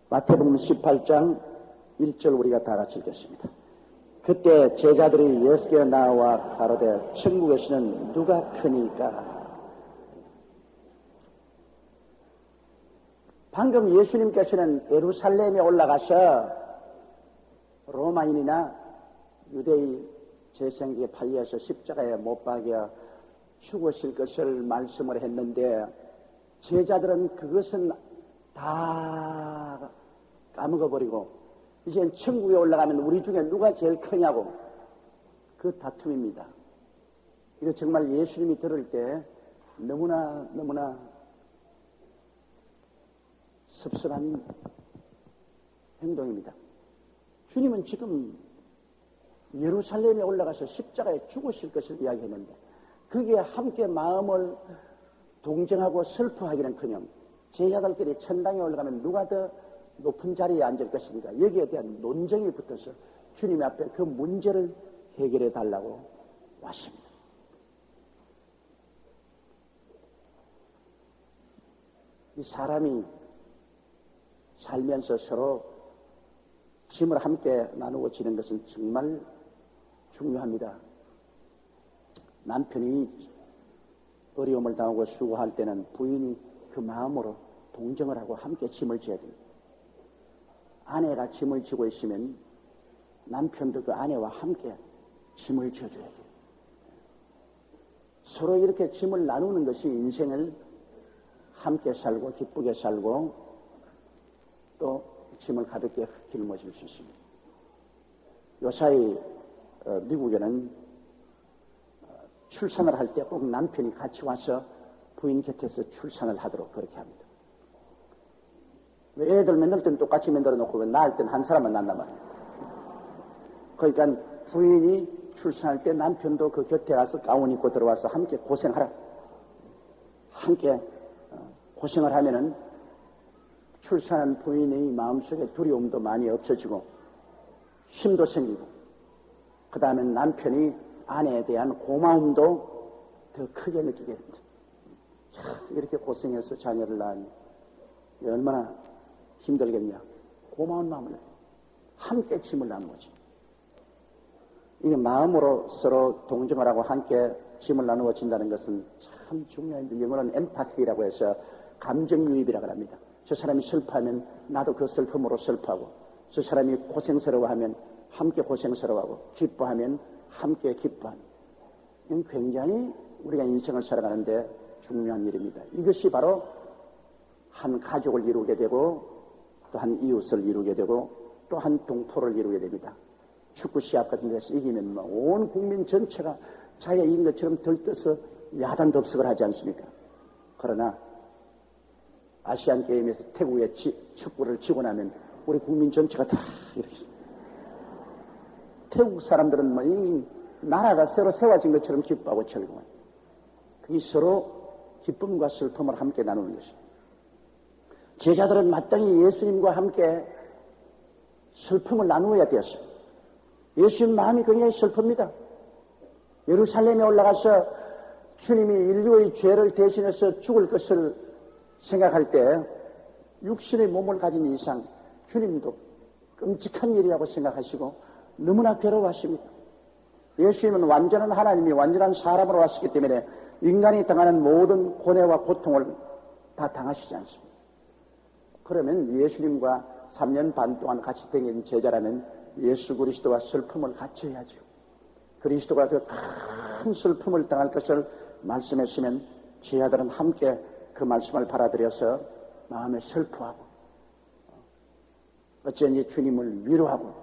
마태복음 18장 1절 우리가 다 같이 읽겠습니다. 그때 제자들이 예수께 나와 가로되 천국에서는 누가 크니까? 방금 예수님께서는 예루살렘에 올라가서 로마인이나 유대의 제생기에 팔려서 십자가에 못 박여 죽으실 것을 말씀을 했는데 제자들은 그것은 다 까먹어버리고 이제 천국에 올라가면 우리 중에 누가 제일 크냐고 그 다툼입니다. 이거 정말 예수님이 들을 때 너무나 섭섭한 행동입니다. 주님은 지금 예루살렘에 올라가서 십자가에 죽으실 것을 이야기했는데 거기에 함께 마음을 동정하고 슬퍼하기는커녕 제자들끼리 천당에 올라가면 누가 더 높은 자리에 앉을 것인가 여기에 대한 논쟁이 붙어서 주님 앞에 그 문제를 해결해 달라고 왔습니다. 이 사람이 살면서 서로 짐을 함께 나누고 지는 것은 정말 중요합니다. 남편이 어려움을 당하고 수고할 때는 부인이 그 마음으로 동정을 하고 함께 짐을 져야 됩니다. 아내가 짐을 지고 있으면 남편도 그 아내와 함께 짐을 져줘야 돼요. 서로 이렇게 짐을 나누는 것이 인생을 함께 살고 기쁘게 살고 또 짐을 가볍게 짊어질 수 있습니다. 요사이 미국에는 출산을 할 때 꼭 남편이 같이 와서 부인 곁에서 출산을 하도록 그렇게 합니다. 왜 애들 만날 땐 똑같이 만들어 놓고 왜 낳을 땐 한 사람만 낳단 말이에요. 그러니까 부인이 출산할 때 남편도 그 곁에 가서 가운 입고 들어와서 함께 고생하라. 함께 고생을 하면은 출산한 부인의 마음속에 두려움도 많이 없어지고 힘도 생기고 그 다음에 남편이 아내에 대한 고마움도 더 크게 느끼게 됩니다. 이렇게 고생해서 자녀를 낳으니 얼마나 힘들겠냐. 고마운 마음을 함께 짐을 나누는 거지. 이게 마음으로 서로 동정을 하고 함께 짐을 나누어진다는 것은 참 중요한데 영어로는 엠파티라고 해서 감정유입이라고 합니다. 저 사람이 슬퍼하면 나도 그 슬픔으로 슬퍼하고 저 사람이 고생스러워하면 함께 고생스러워하고 기뻐하면 함께 기뻐하는 이건 굉장히 우리가 인생을 살아가는데 중요한 일입니다. 이것이 바로 한 가족을 이루게 되고 또 한 이웃을 이루게 되고 또 한 동포를 이루게 됩니다. 축구 시합 같은 데서 이기면 온 국민 전체가 자기가 이긴 것처럼 들떠서 야단 덥석을 하지 않습니까? 그러나 아시안 게임에서 태국에 축구를 치고 나면 우리 국민 전체가 다 이렇게 태국 사람들은 이 나라가 새로 세워진 것처럼 기뻐하고 즐거워요. 그게 서로 기쁨과 슬픔을 함께 나누는 것입니다. 제자들은 마땅히 예수님과 함께 슬픔을 나누어야 되었습니다. 예수님 마음이 굉장히 슬픕니다. 예루살렘에 올라가서 주님이 인류의 죄를 대신해서 죽을 것을 생각할 때 육신의 몸을 가진 이상 주님도 끔찍한 일이라고 생각하시고 너무나 괴로워하십니다. 예수님은 완전한 하나님이 완전한 사람으로 왔기 때문에 인간이 당하는 모든 고뇌와 고통을 다 당하시지 않습니다. 그러면 예수님과 3년 반 동안 같이 다닌 제자라면 예수 그리스도와 슬픔을 같이 해야죠. 그리스도가 그 큰 슬픔을 당할 것을 말씀했으면 제자들은 함께 그 말씀을 받아들여서 마음에 슬퍼하고 어쩐지 주님을 위로하고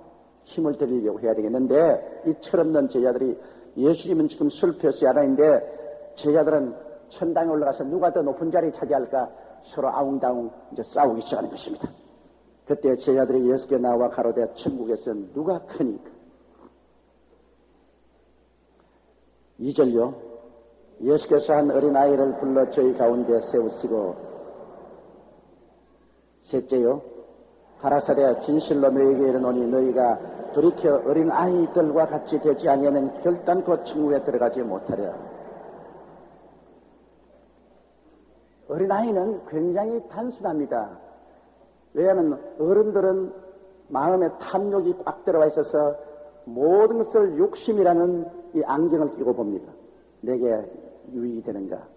힘을 드리려고 해야 되겠는데 이 철없는 제자들이 예수님은 지금 슬퍼해서 야단인데 제자들은 천당에 올라가서 누가 더 높은 자리 차지할까 서로 아웅다웅 이제 싸우기 시작하는 것입니다. 그때 제자들이 예수께 나와 가로되 천국에서 누가 크니까? 2절요. 예수께서 한 어린아이를 불러 저희 가운데 세우시고 셋째요. 가라사대 진실로 너희에게 이르노니 너희가 돌이켜 어린아이들과 같이 되지 아니하면 결단코 천국에 들어가지 못하리라. 어린아이는 굉장히 단순합니다. 왜냐하면 어른들은 마음에 탐욕이 꽉 들어와 있어서 모든 것을 욕심이라는 이 안경을 끼고 봅니다. 내게 유익이 되는가?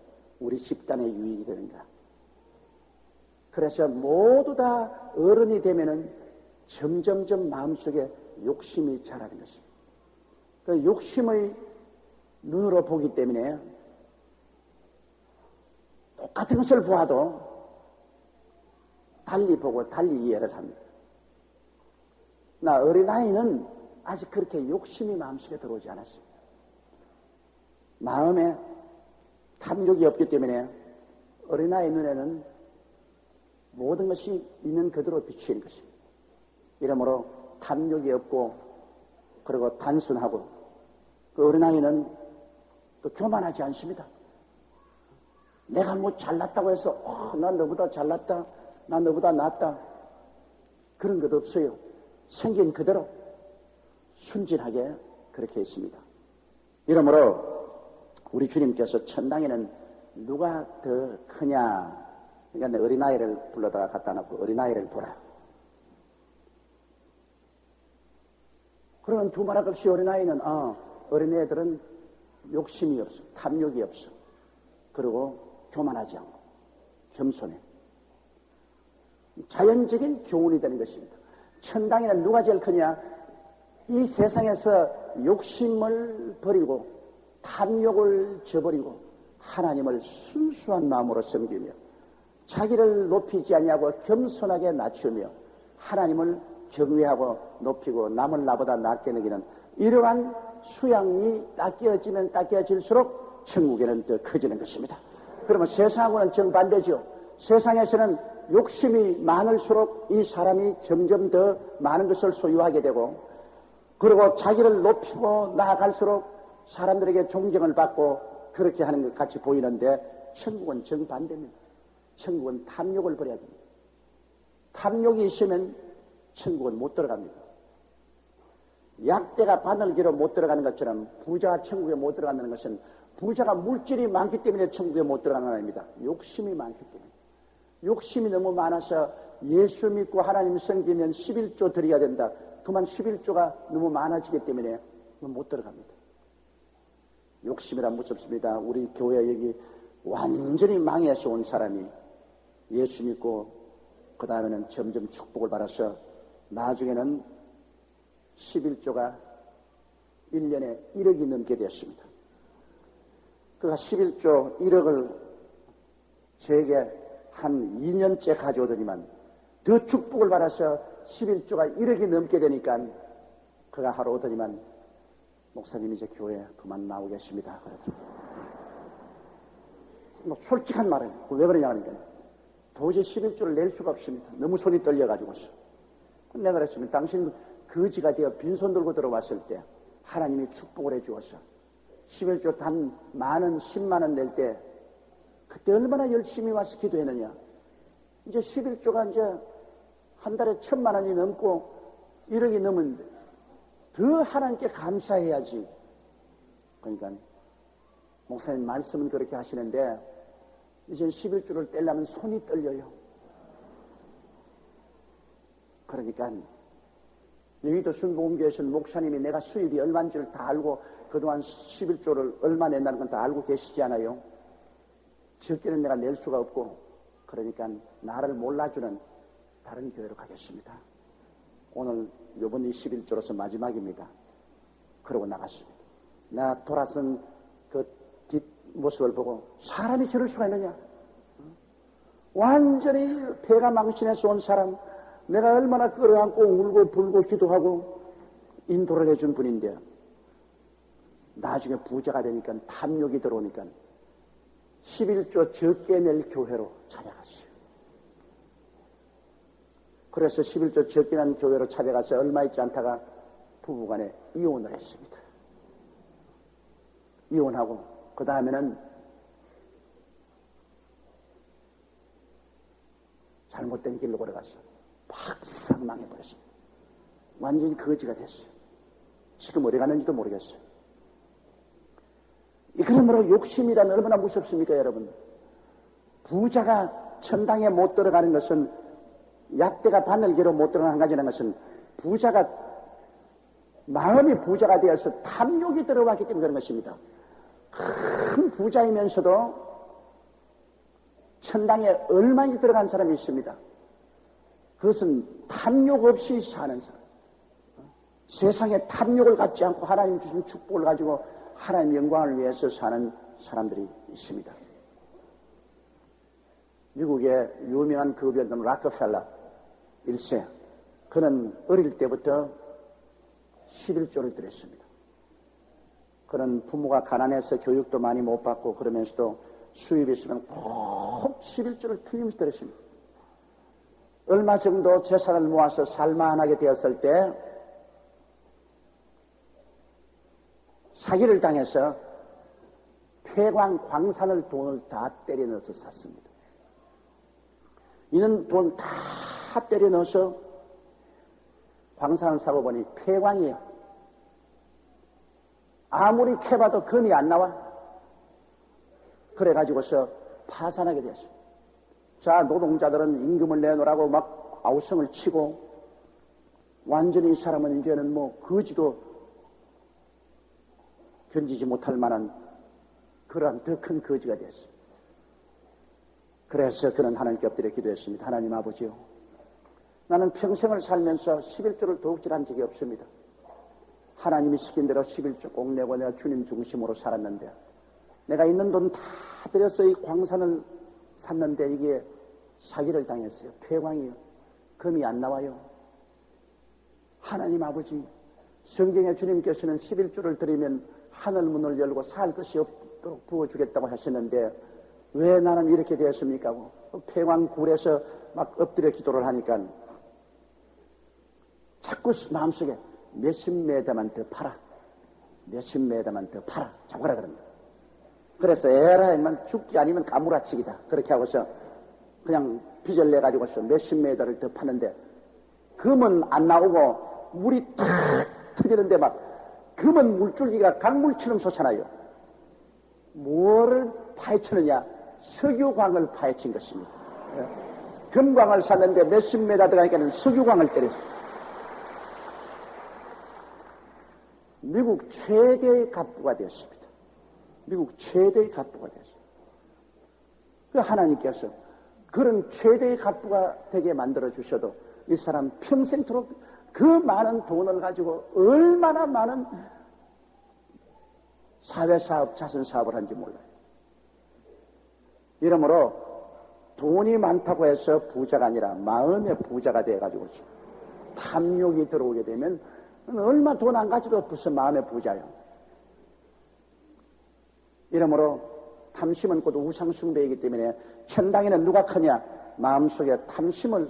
우리 집단에 유익이 되는가? 그래서 모두 다 어른이 되면은 점점점 마음속에 욕심이 자라는 것입니다. 그 욕심의 눈으로 보기 때문에 똑같은 것을 보아도 달리 보고 달리 이해를 합니다. 나 어린아이는 아직 그렇게 욕심이 마음속에 들어오지 않았습니다. 마음에 탐욕이 없기 때문에 어린아이 눈에는 모든 것이 있는 그대로 비추이는 것입니다. 이러므로 탐욕이 없고 그리고 단순하고 그 어린아이는 또 교만하지 않습니다. 내가 뭐 잘났다고 해서 난 너보다 잘났다, 난 너보다 낫다 그런 것 없어요. 생긴 그대로 순진하게 그렇게 했습니다. 이러므로 우리 주님께서 천당에는 누가 더 크냐, 그러니까 어린아이를 불러다가 갖다 놓고 어린아이를 보라. 그러면 두말할 없이 어린아이는 어린애들은 욕심이 없어, 탐욕이 없어, 그리고 교만하지 않고 겸손해. 자연적인 교훈이 되는 것입니다. 천당에는 누가 제일 크냐? 이 세상에서 욕심을 버리고 탐욕을 저버리고 하나님을 순수한 마음으로 섬기며 자기를 높이지 않냐고 겸손하게 낮추며 하나님을 경외하고 높이고 남을 나보다 낮게 여기는 이러한 수양이 닦여지면 닦여질수록 천국에는 더 커지는 것입니다. 그러면 세상하고는 정반대죠. 세상에서는 욕심이 많을수록 이 사람이 점점 더 많은 것을 소유하게 되고 그리고 자기를 높이고 나아갈수록 사람들에게 존경을 받고 그렇게 하는 것 같이 보이는데 천국은 정반대입니다. 천국은 탐욕을 버려야 됩니다. 탐욕이 있으면 천국은 못 들어갑니다. 약대가 바늘기로 못 들어가는 것처럼 부자가 천국에 못 들어간다는 것은 부자가 물질이 많기 때문에 천국에 못 들어가는 건 아닙니다. 욕심이 많기 때문에. 욕심이 너무 많아서 예수 믿고 하나님 섬기면 11조 드려야 된다. 그만 11조가 너무 많아지기 때문에 못 들어갑니다. 욕심이란 무섭습니다. 우리 교회 여기 완전히 망해서 온 사람이 예수 믿고 그 다음에는 점점 축복을 받아서 나중에는 11조가 1년에 1억이 넘게 되었습니다. 그가 11조 1억을 저에게 한 2년째 가져오더니만 더 축복을 받아서 11조가 1억이 넘게 되니까 그가 하러 오더니만 목사님 이제 교회 그만 나오겠습니다. 그러더라고요. 뭐 솔직한 말은 왜 그러냐 하니까 도저히 11조를 낼 수가 없습니다. 너무 손이 떨려가지고서. 내가 그랬습니다. 당신 거지가 되어 빈손 들고 들어왔을 때 하나님이 축복을 해주어서 11조 단 만원 10만원 낼 때 그때 얼마나 열심히 와서 기도했느냐. 이제 11조가 이제 한 달에 1000만원이 넘고 1억이 넘은데 더 하나님께 감사해야지. 그러니까 목사님 말씀은 그렇게 하시는데 이제 11조를 떼려면 손이 떨려요. 그러니까 여의도 순복음교회에서는 목사님이 내가 수입이 얼마인지를 다 알고 그동안 11조를 얼마 낸다는 건 다 알고 계시지 않아요? 적게는 내가 낼 수가 없고 그러니까 나를 몰라주는 다른 교회로 가겠습니다. 오늘 요번 21조로서 마지막입니다. 그러고 나갔습니다. 나 돌아선 그 뒷모습을 보고 사람이 저럴 수가 있느냐? 완전히 배가 망신해서 온 사람, 내가 얼마나 끌어안고 울고 불고 기도하고 인도를 해준 분인데 나중에 부자가 되니까 탐욕이 들어오니까 11조 적게 낼 교회로 찾아갔어요. 그래서 11조 적게 낸 교회로 찾아가서 얼마 있지 않다가 부부간에 이혼을 했습니다. 이혼하고 그 다음에는 잘못된 길로 걸어갔어요. 확 망해버렸습니다. 완전히 거지가 됐어요. 지금 어디 갔는지도 모르겠어요. 그러므로 욕심이란 얼마나 무섭습니까, 여러분? 부자가 천당에 못 들어가는 것은 약대가 바늘개로 못 들어가는 한 가지는 것은 부자가 마음이 부자가 되어서 탐욕이 들어왔기 때문에 그런 것입니다. 큰 부자이면서도 천당에 얼마나 들어간 사람이 있습니다. 그것은 탐욕 없이 사는 사람. 세상에 탐욕을 갖지 않고 하나님 주신 축복을 가지고 하나님 영광을 위해서 사는 사람들이 있습니다. 미국의 유명한 급여는 락커펠러 1세. 그는 어릴 때부터 11조를 드렸습니다. 그는 부모가 가난해서 교육도 많이 못 받고 그러면서도 수입이 있으면 꼭 11조를 틀림없이 드렸습니다. 얼마 정도 재산을 모아서 살만하게 되었을 때 사기를 당해서 폐광 광산을 돈을 다 때려 넣어서 샀습니다. 이는 돈 다 때려 넣어서 광산을 사고 보니 폐광이에요. 아무리 캐봐도 금이 안 나와. 그래가지고서 파산하게 되었어요. 자, 노동자들은 임금을 내놓으라고 막 아우성을 치고 완전히 이 사람은 이제는 뭐 거지도 견디지 못할 만한 그러한 더 큰 거지가 되었어요. 그래서 그는 하나님께 엎드려 기도했습니다. 하나님 아버지요, 나는 평생을 살면서 11조를 도둑질한 적이 없습니다. 하나님이 시킨 대로 11조 꼭 내고 내가 주님 중심으로 살았는데 내가 있는 돈 다 들여서 이 광산을 샀는데 이게 사기를 당했어요. 폐광이요. 금이 안 나와요. 하나님 아버지, 성경에 주님께서는 11조를 드리면 하늘 문을 열고 살 것이 없도록 부어주겠다고 하셨는데 왜 나는 이렇게 되었습니까? 폐광굴에서 막 엎드려 기도를 하니까 자꾸 마음속에 몇십 메다만 더 팔아. 몇십 메다만 더 팔아. 자꾸 하라 그럽니다. 그래서 에라이만 죽기 아니면 까무라치기다. 그렇게 하고서 그냥 빚을 내가지고서 몇십 메다를 더 파는데 금은 안 나오고 물이 탁 터지는데 막 금은 물줄기가 강물처럼 솟아나요. 뭐를 파헤치느냐? 석유광을 파헤친 것입니다. 금광을 샀는데 몇십 메다 들어가니까 석유광을 때렸어요. 미국 최대의 갑부가 되었습니다. 미국 최대의 갑부가 되었습니다. 그 하나님께서 그런 최대의 갑부가 되게 만들어 주셔도 이 사람 평생토록 그 많은 돈을 가지고 얼마나 많은 사회사업, 자선사업을 한지 몰라요. 이러므로 돈이 많다고 해서 부자가 아니라 마음의 부자가 되어가지고 탐욕이 들어오게 되면 얼마 돈 안 가지도 벌써 마음의 부자예요. 이러므로 탐심은 곧 우상숭배이기 때문에 천당에는 누가 크냐? 마음속에 탐심을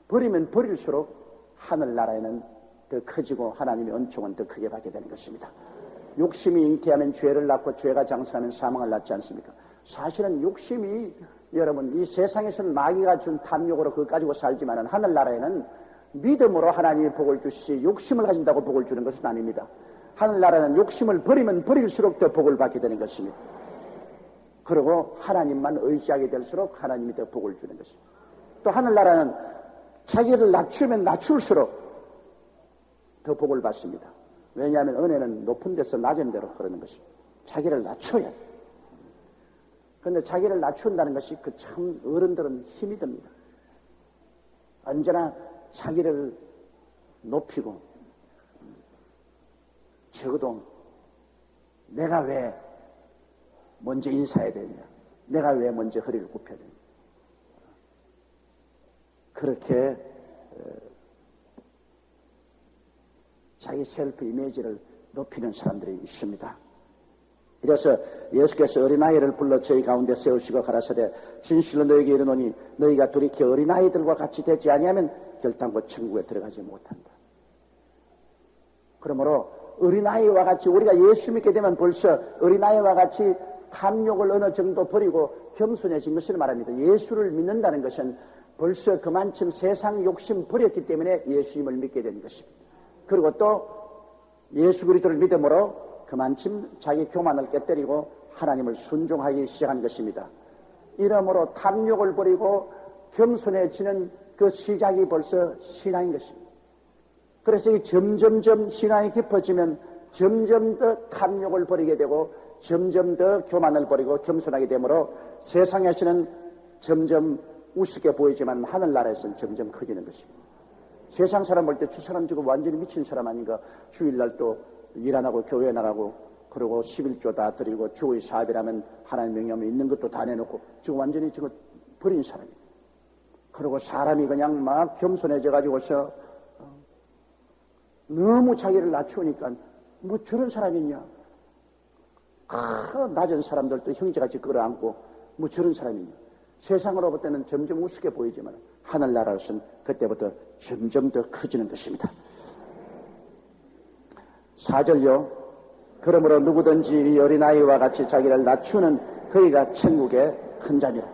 버리면 버릴수록 하늘나라에는 더 커지고 하나님의 은총은 더 크게 받게 되는 것입니다. 욕심이 잉태하면 죄를 낳고 죄가 장성하면 사망을 낳지 않습니까? 사실은 욕심이 여러분 이 세상에서는 마귀가 준 탐욕으로 그거 가지고 살지만은 하늘나라에는 믿음으로 하나님이 복을 주시지 욕심을 가진다고 복을 주는 것은 아닙니다. 하늘나라는 욕심을 버리면 버릴수록 더 복을 받게 되는 것입니다. 그리고 하나님만 의지하게 될수록 하나님이 더 복을 주는 것입니다. 또 하늘나라는 자기를 낮추면 낮출수록 더 복을 받습니다. 왜냐하면 은혜는 높은 데서 낮은 데로 흐르는 것입니다. 자기를 낮춰야 돼. 그런데 자기를 낮춘다는 것이 그 참 어른들은 힘이 듭니다. 언제나 자기를 높이고 적어도 내가 왜 먼저 인사해야 되냐, 내가 왜 먼저 허리를 굽혀야 되냐, 그렇게 자기 셀프 이미지를 높이는 사람들이 있습니다. 그래서 예수께서 어린아이를 불러 저희 가운데 세우시고 가라사대 진실로 너희에게 이르노니 너희가 돌이켜 어린아이들과 같이 되지 아니하면 결단코 천국에 들어가지 못한다. 그러므로 어린아이와 같이 우리가 예수 믿게 되면 벌써 어린아이와 같이 탐욕을 어느 정도 버리고 겸손해진 것을 말합니다. 예수를 믿는다는 것은 벌써 그만큼 세상 욕심 버렸기 때문에 예수님을 믿게 된 것입니다. 그리고 또 예수 그리스도를 믿음으로 그만큼 자기 교만을 깨뜨리고 하나님을 순종하기 시작한 것입니다. 이러므로 탐욕을 버리고 겸손해지는 그 시작이 벌써 신앙인 것입니다. 그래서 이 점점점 신앙이 깊어지면 점점 더 탐욕을 버리게 되고 점점 더 교만을 버리고 겸손하게 되므로 세상에서는 점점 우습게 보이지만 하늘나라에서는 점점 커지는 것입니다. 세상 사람 볼 때 저 사람 지금 완전히 미친 사람 아닌가. 주일날 또 일 안 하고 교회 나가고 그리고 11조 다 드리고 주의 사업이라면 하나님 명령하면 있는 것도 다 내놓고 지금 완전히 지금 버린 사람이에요. 그리고 사람이 그냥 막 겸손해져 가지고서 너무 자기를 낮추니까 뭐 저런 사람이 있냐. 낮은 사람들도 형제같이 끌어안고 뭐 저런 사람이 있냐. 세상으로 볼 때는 점점 우습게 보이지만 하늘나라로서는 그때부터 점점 더 커지는 것입니다. 4절요. 그러므로 누구든지 이 어린아이와 같이 자기를 낮추는 그이가 천국의 큰 자니라.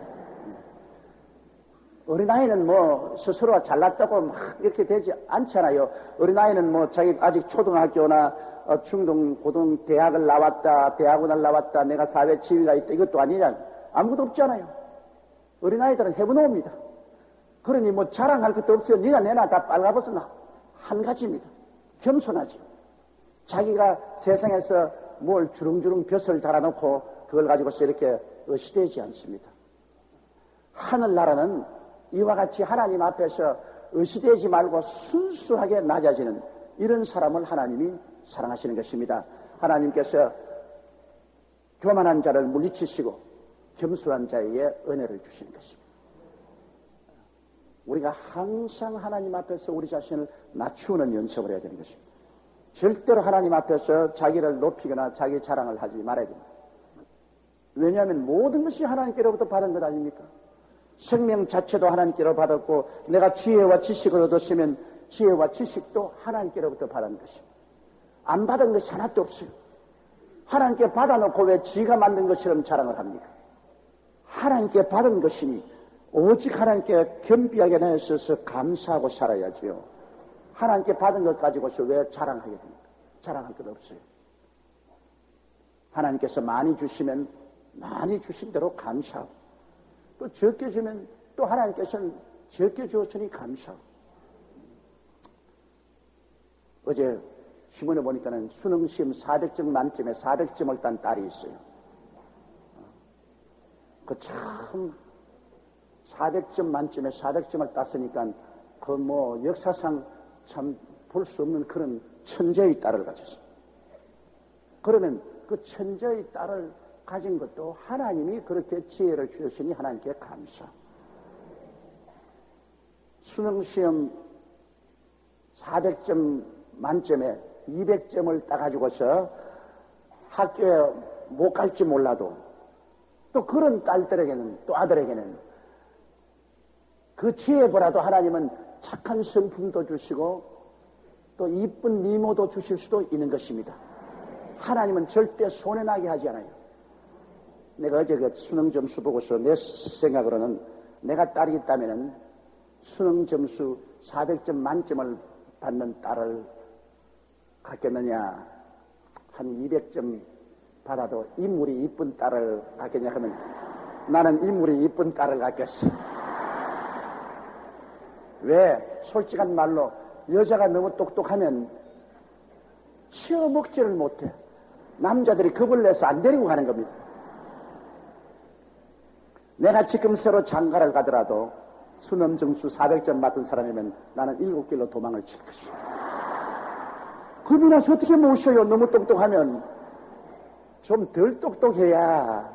어린아이는 뭐 스스로가 잘났다고 막 이렇게 되지 않잖아요. 어린아이는 뭐 자기 아직 초등학교나 중등, 고등, 대학을 나왔다, 대학원을 나왔다, 내가 사회 지위가 있다, 이것도 아니냐. 아무것도 없잖아요. 어린아이들은 해보놓습니다. 그러니 뭐 자랑할 것도 없어요. 니나 내나 다 빨가벗었나. 한 가지입니다. 겸손하죠. 자기가 세상에서 뭘 주렁주렁 벼슬 달아놓고 그걸 가지고서 이렇게 의시되지 않습니다. 하늘나라는 이와 같이 하나님 앞에서 의시되지 말고 순수하게 낮아지는 이런 사람을 하나님이 사랑하시는 것입니다. 하나님께서 교만한 자를 물리치시고 겸손한 자에게 은혜를 주시는 것입니다. 우리가 항상 하나님 앞에서 우리 자신을 낮추는 연습을 해야 되는 것입니다. 절대로 하나님 앞에서 자기를 높이거나 자기 자랑을 하지 말아야 됩니다. 왜냐하면 모든 것이 하나님께로부터 받은 것 아닙니까? 생명 자체도 하나님께로 받았고 내가 지혜와 지식을 얻었으면 지혜와 지식도 하나님께로부터 받은 것입니다. 안 받은 것이 하나도 없어요. 하나님께 받아놓고 왜 지가 만든 것처럼 자랑을 합니까? 하나님께 받은 것이니 오직 하나님께 겸비하게 내어서 감사하고 살아야지요. 하나님께 받은 것 가지고서 왜 자랑하게 됩니까? 자랑할 것 없어요. 하나님께서 많이 주시면 많이 주신 대로 감사하고 또 적게 주면 또 하나님께서는 적게 주었으니 감사하고. 어제 신문에 보니까는 수능시험 400점 만점에 400점을 딴 딸이 있어요. 그 참 400점 만점에 400점을 땄으니까 그 뭐 역사상 참 볼 수 없는 그런 천재의 딸을 가졌어요. 그러면 그 천재의 딸을 가진 것도 하나님이 그렇게 지혜를 주셨으니 하나님께 감사. 수능시험 400점 만점에 200점을 따가지고서 학교에 못 갈지 몰라도 또 그런 딸들에게는 또 아들에게는 그 지혜보다도 하나님은 착한 성품도 주시고 또 이쁜 미모도 주실 수도 있는 것입니다. 하나님은 절대 손해나게 하지 않아요. 내가 어제 그 수능 점수 보고서 내 생각으로는 내가 딸이 있다면은 수능 점수 400점 만점을 받는 딸을 갖겠느냐, 한 200점 받아도 인물이 이쁜 딸을 갖겠냐 하면 나는 인물이 이쁜 딸을 갖겠어. 왜? 솔직한 말로 여자가 너무 똑똑하면 치어 먹지를 못해. 남자들이 겁을 내서 안 데리고 가는 겁니다. 내가 지금 새로 장가를 가더라도 수능 점수 400점 맞은 사람이면 나는 7길로 도망을 칠 것이다. 겁이 나서 어떻게 모셔요? 너무 똑똑하면. 좀 덜 똑똑해야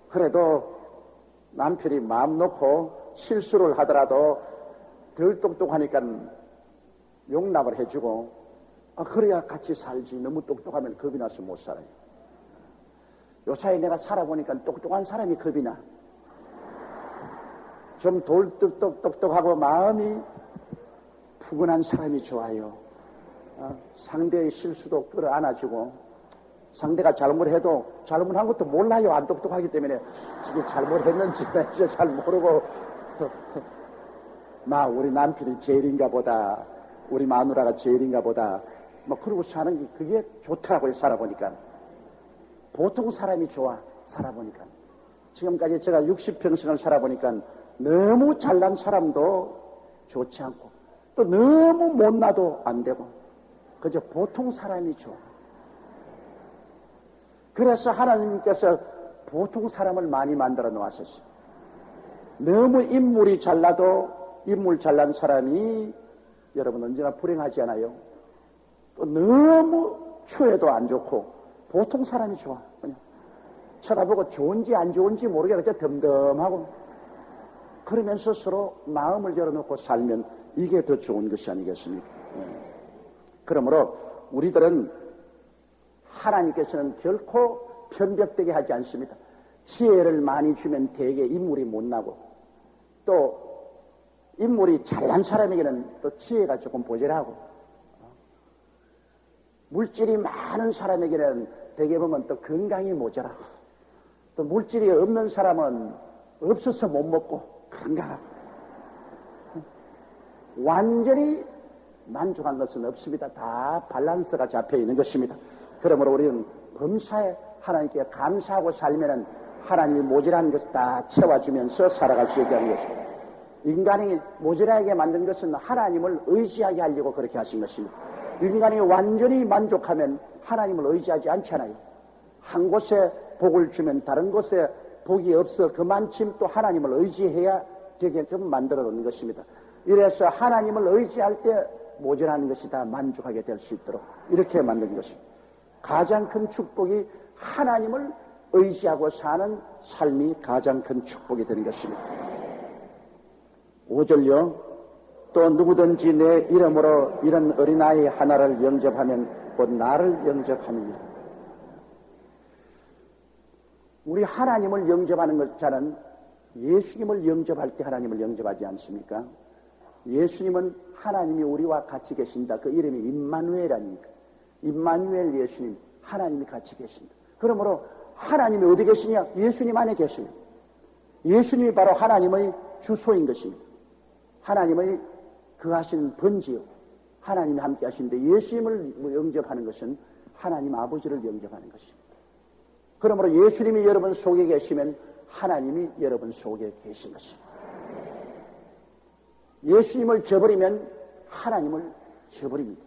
그래도 남편이 마음 놓고 실수를 하더라도 덜 똑똑하니까 용납을 해주고 그래야 같이 살지. 너무 똑똑하면 겁이 나서 못 살아요. 요사이 내가 살아보니까 똑똑한 사람이 겁이 나. 좀 돌똑똑똑똑하고 마음이 푸근한 사람이 좋아요. 상대의 실수도 끌어안아주고 상대가 잘못해도 잘못한 것도 몰라요. 안 똑똑하기 때문에 저게 잘못했는지 잘 모르고 우리 남편이 제일인가 보다, 우리 마누라가 제일인가 보다 그러고 사는 게 그게 좋더라고요. 살아보니까 보통 사람이 좋아. 살아보니까 지금까지 제가 60평생을 살아보니까 너무 잘난 사람도 좋지 않고 또 너무 못나도 안 되고 그저 보통 사람이 좋아. 그래서 하나님께서 보통 사람을 많이 만들어 놓았었어요. 너무 인물이 잘나도 인물 잘난 사람이 여러분 언제나 불행하지 않아요? 또 너무 추해도 안 좋고 보통 사람이 좋아. 그냥 쳐다보고 좋은지 안 좋은지 모르게 그저 덤덤하고 그러면서 서로 마음을 열어놓고 살면 이게 더 좋은 것이 아니겠습니까? 그러므로 우리들은 하나님께서는 결코 편벽되게 하지 않습니다. 지혜를 많이 주면 대개 인물이 못나고 또 인물이 잘난 사람에게는 또 지혜가 조금 모자라고 물질이 많은 사람에게는 대개 보면 또 건강이 모자라고 또 물질이 없는 사람은 없어서 못 먹고 건강하고 완전히 만족한 것은 없습니다. 다 밸런스가 잡혀 있는 것입니다. 그러므로 우리는 범사에 하나님께 감사하고 살면은 하나님이 모자란 것을 다 채워주면서 살아갈 수 있게 하는 것입니다. 인간이 모자라게 만든 것은 하나님을 의지하게 하려고 그렇게 하신 것입니다. 인간이 완전히 만족하면 하나님을 의지하지 않잖아요. 한 곳에 복을 주면 다른 곳에 복이 없어 그만큼 또 하나님을 의지해야 되게끔 만들어 놓는 것입니다. 이래서 하나님을 의지할 때 모자라는 것이 다 만족하게 될 수 있도록 이렇게 만든 것입니다. 가장 큰 축복이 하나님을 의지하고 사는 삶이 가장 큰 축복이 되는 것입니다. 5절요. 또 누구든지 내 이름으로 이런 어린아이 하나를 영접하면 곧 나를 영접하느니라. 우리 하나님을 영접하는 것자는 예수님을 영접할 때 하나님을 영접하지 않습니까? 예수님은 하나님이 우리와 같이 계신다. 그 이름이 임마누엘아닙니까? 임마누엘 예수님, 하나님이 같이 계신다. 그러므로 하나님이 어디 계시냐? 예수님 안에 계세요. 예수님이 바로 하나님의 주소인 것입니다. 하나님의 거하시는 번지요. 하나님이 함께 하시는데 예수님을 영접하는 것은 하나님 아버지를 영접하는 것입니다. 그러므로 예수님이 여러분 속에 계시면 하나님이 여러분 속에 계신 것입니다. 예수님을 저버리면 하나님을 저버립니다.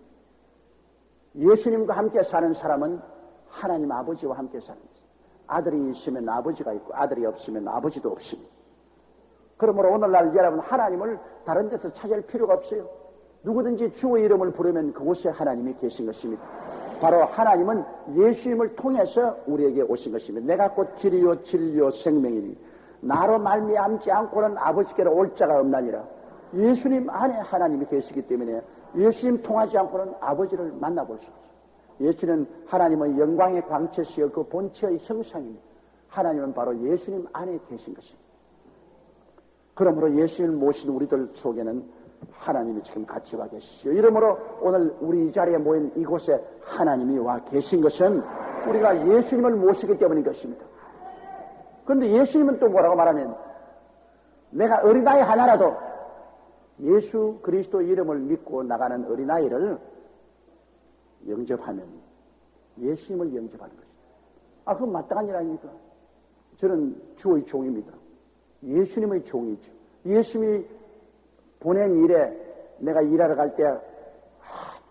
예수님과 함께 사는 사람은 하나님 아버지와 함께 사는 것입니다. 아들이 있으면 아버지가 있고 아들이 없으면 아버지도 없습니다. 그러므로 오늘날 여러분 하나님을 다른 데서 찾을 필요가 없어요. 누구든지 주의 이름을 부르면 그곳에 하나님이 계신 것입니다. 바로 하나님은 예수님을 통해서 우리에게 오신 것입니다. 내가 곧 길이요 진리요 생명이니 나로 말미암지 않고는 아버지께로 올 자가 없나니라. 예수님 안에 하나님이 계시기 때문에 예수님 통하지 않고는 아버지를 만나볼 수 없어요. 예수는 하나님의 영광의 광채시여 그 본체의 형상입니다. 하나님은 바로 예수님 안에 계신 것입니다. 그러므로 예수님을 모신 우리들 속에는 하나님이 지금 같이 와 계시죠. 이러므로 오늘 우리 이 자리에 모인 이곳에 하나님이 와 계신 것은 우리가 예수님을 모시기 때문인 것입니다. 그런데 예수님은 또 뭐라고 말하면 내가 어린아이 하나라도 예수 그리스도 이름을 믿고 나가는 어린아이를 영접하면 예수님을 영접하는 것입니다. 아, 그건 마땅한 일 아닙니까? 저는 주의 종입니다. 예수님의 종이죠. 예수님이 보낸 일에 내가 일하러 갈 때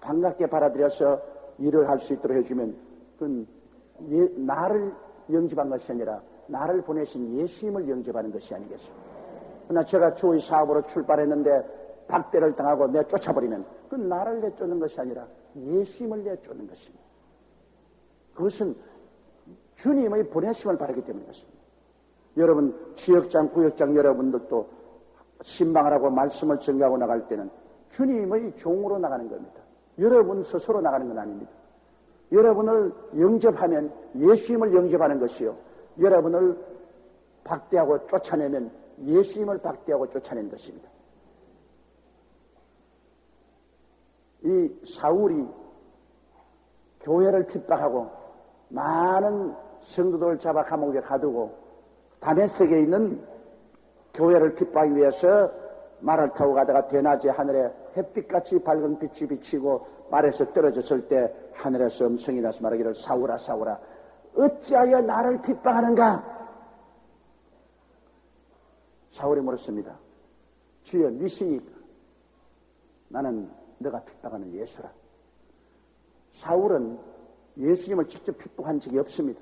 반갑게 받아들여서 일을 할 수 있도록 해주면 그건 나를 영접한 것이 아니라 나를 보내신 예수님을 영접하는 것이 아니겠습니까? 그러나 제가 주의 사업으로 출발했는데 박대를 당하고 내쫓아버리면 그건 나를 내쫓는 것이 아니라 예수님을 내쫓는 것입니다. 그것은 주님의 보내심을 바라기 때문인 것입니다. 여러분 지역장 구역장 여러분들도 신방을 하고 말씀을 전가하고 나갈 때는 주님의 종으로 나가는 겁니다. 여러분 스스로 나가는 건 아닙니다. 여러분을 영접하면 예수님을 영접하는 것이요, 여러분을 박대하고 쫓아내면 예수님을 박대하고 쫓아내는 것입니다. 이 사울이 교회를 핍박하고 많은 성도들을 잡아 감옥에 가두고 다메섹에 있는 교회를 핍박하기 위해서 말을 타고 가다가 대낮에 하늘에 햇빛같이 밝은 빛이 비치고 말에서 떨어졌을 때 하늘에서 음성이 나서 말하기를 사울아 사울아 어찌하여 나를 핍박하는가? 사울이 물었습니다. 주여 니시니까? 나는 너가 핍박하는 예수라. 사울은 예수님을 직접 핍박한 적이 없습니다.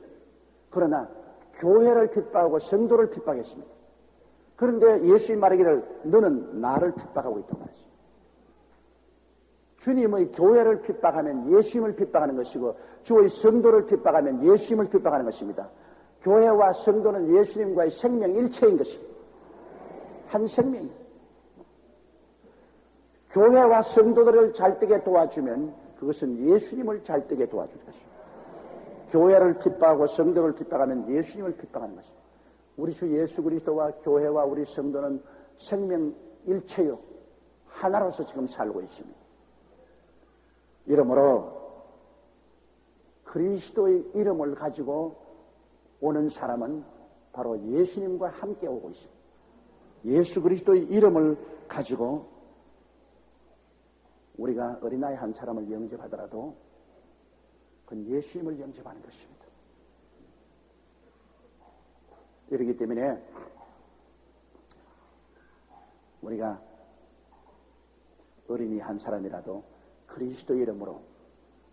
그러나 교회를 핍박하고 성도를 핍박했습니다. 그런데 예수님 말하기를 너는 나를 핍박하고 있다고 말했습니다. 주님의 교회를 핍박하면 예수님을 핍박하는 것이고 주의 성도를 핍박하면 예수님을 핍박하는 것입니다. 교회와 성도는 예수님과의 생명일체인 것입니다. 한 생명입니다. 교회와 성도들을 잘되게 도와주면 그것은 예수님을 잘되게 도와줄 것입니다. 교회를 핍박하고 성도를 핍박하면 예수님을 핍박하는 것입니다. 우리 주 예수 그리스도와 교회와 우리 성도는 생명일체요 하나로서 지금 살고 있습니다. 이러므로 그리스도의 이름을 가지고 오는 사람은 바로 예수님과 함께 오고 있습니다. 예수 그리스도의 이름을 가지고 우리가 어린아이 한 사람을 영접하더라도 그건 예수님을 영접하는 것입니다. 이렇기 때문에 우리가 어린이 한 사람이라도 그리스도 이름으로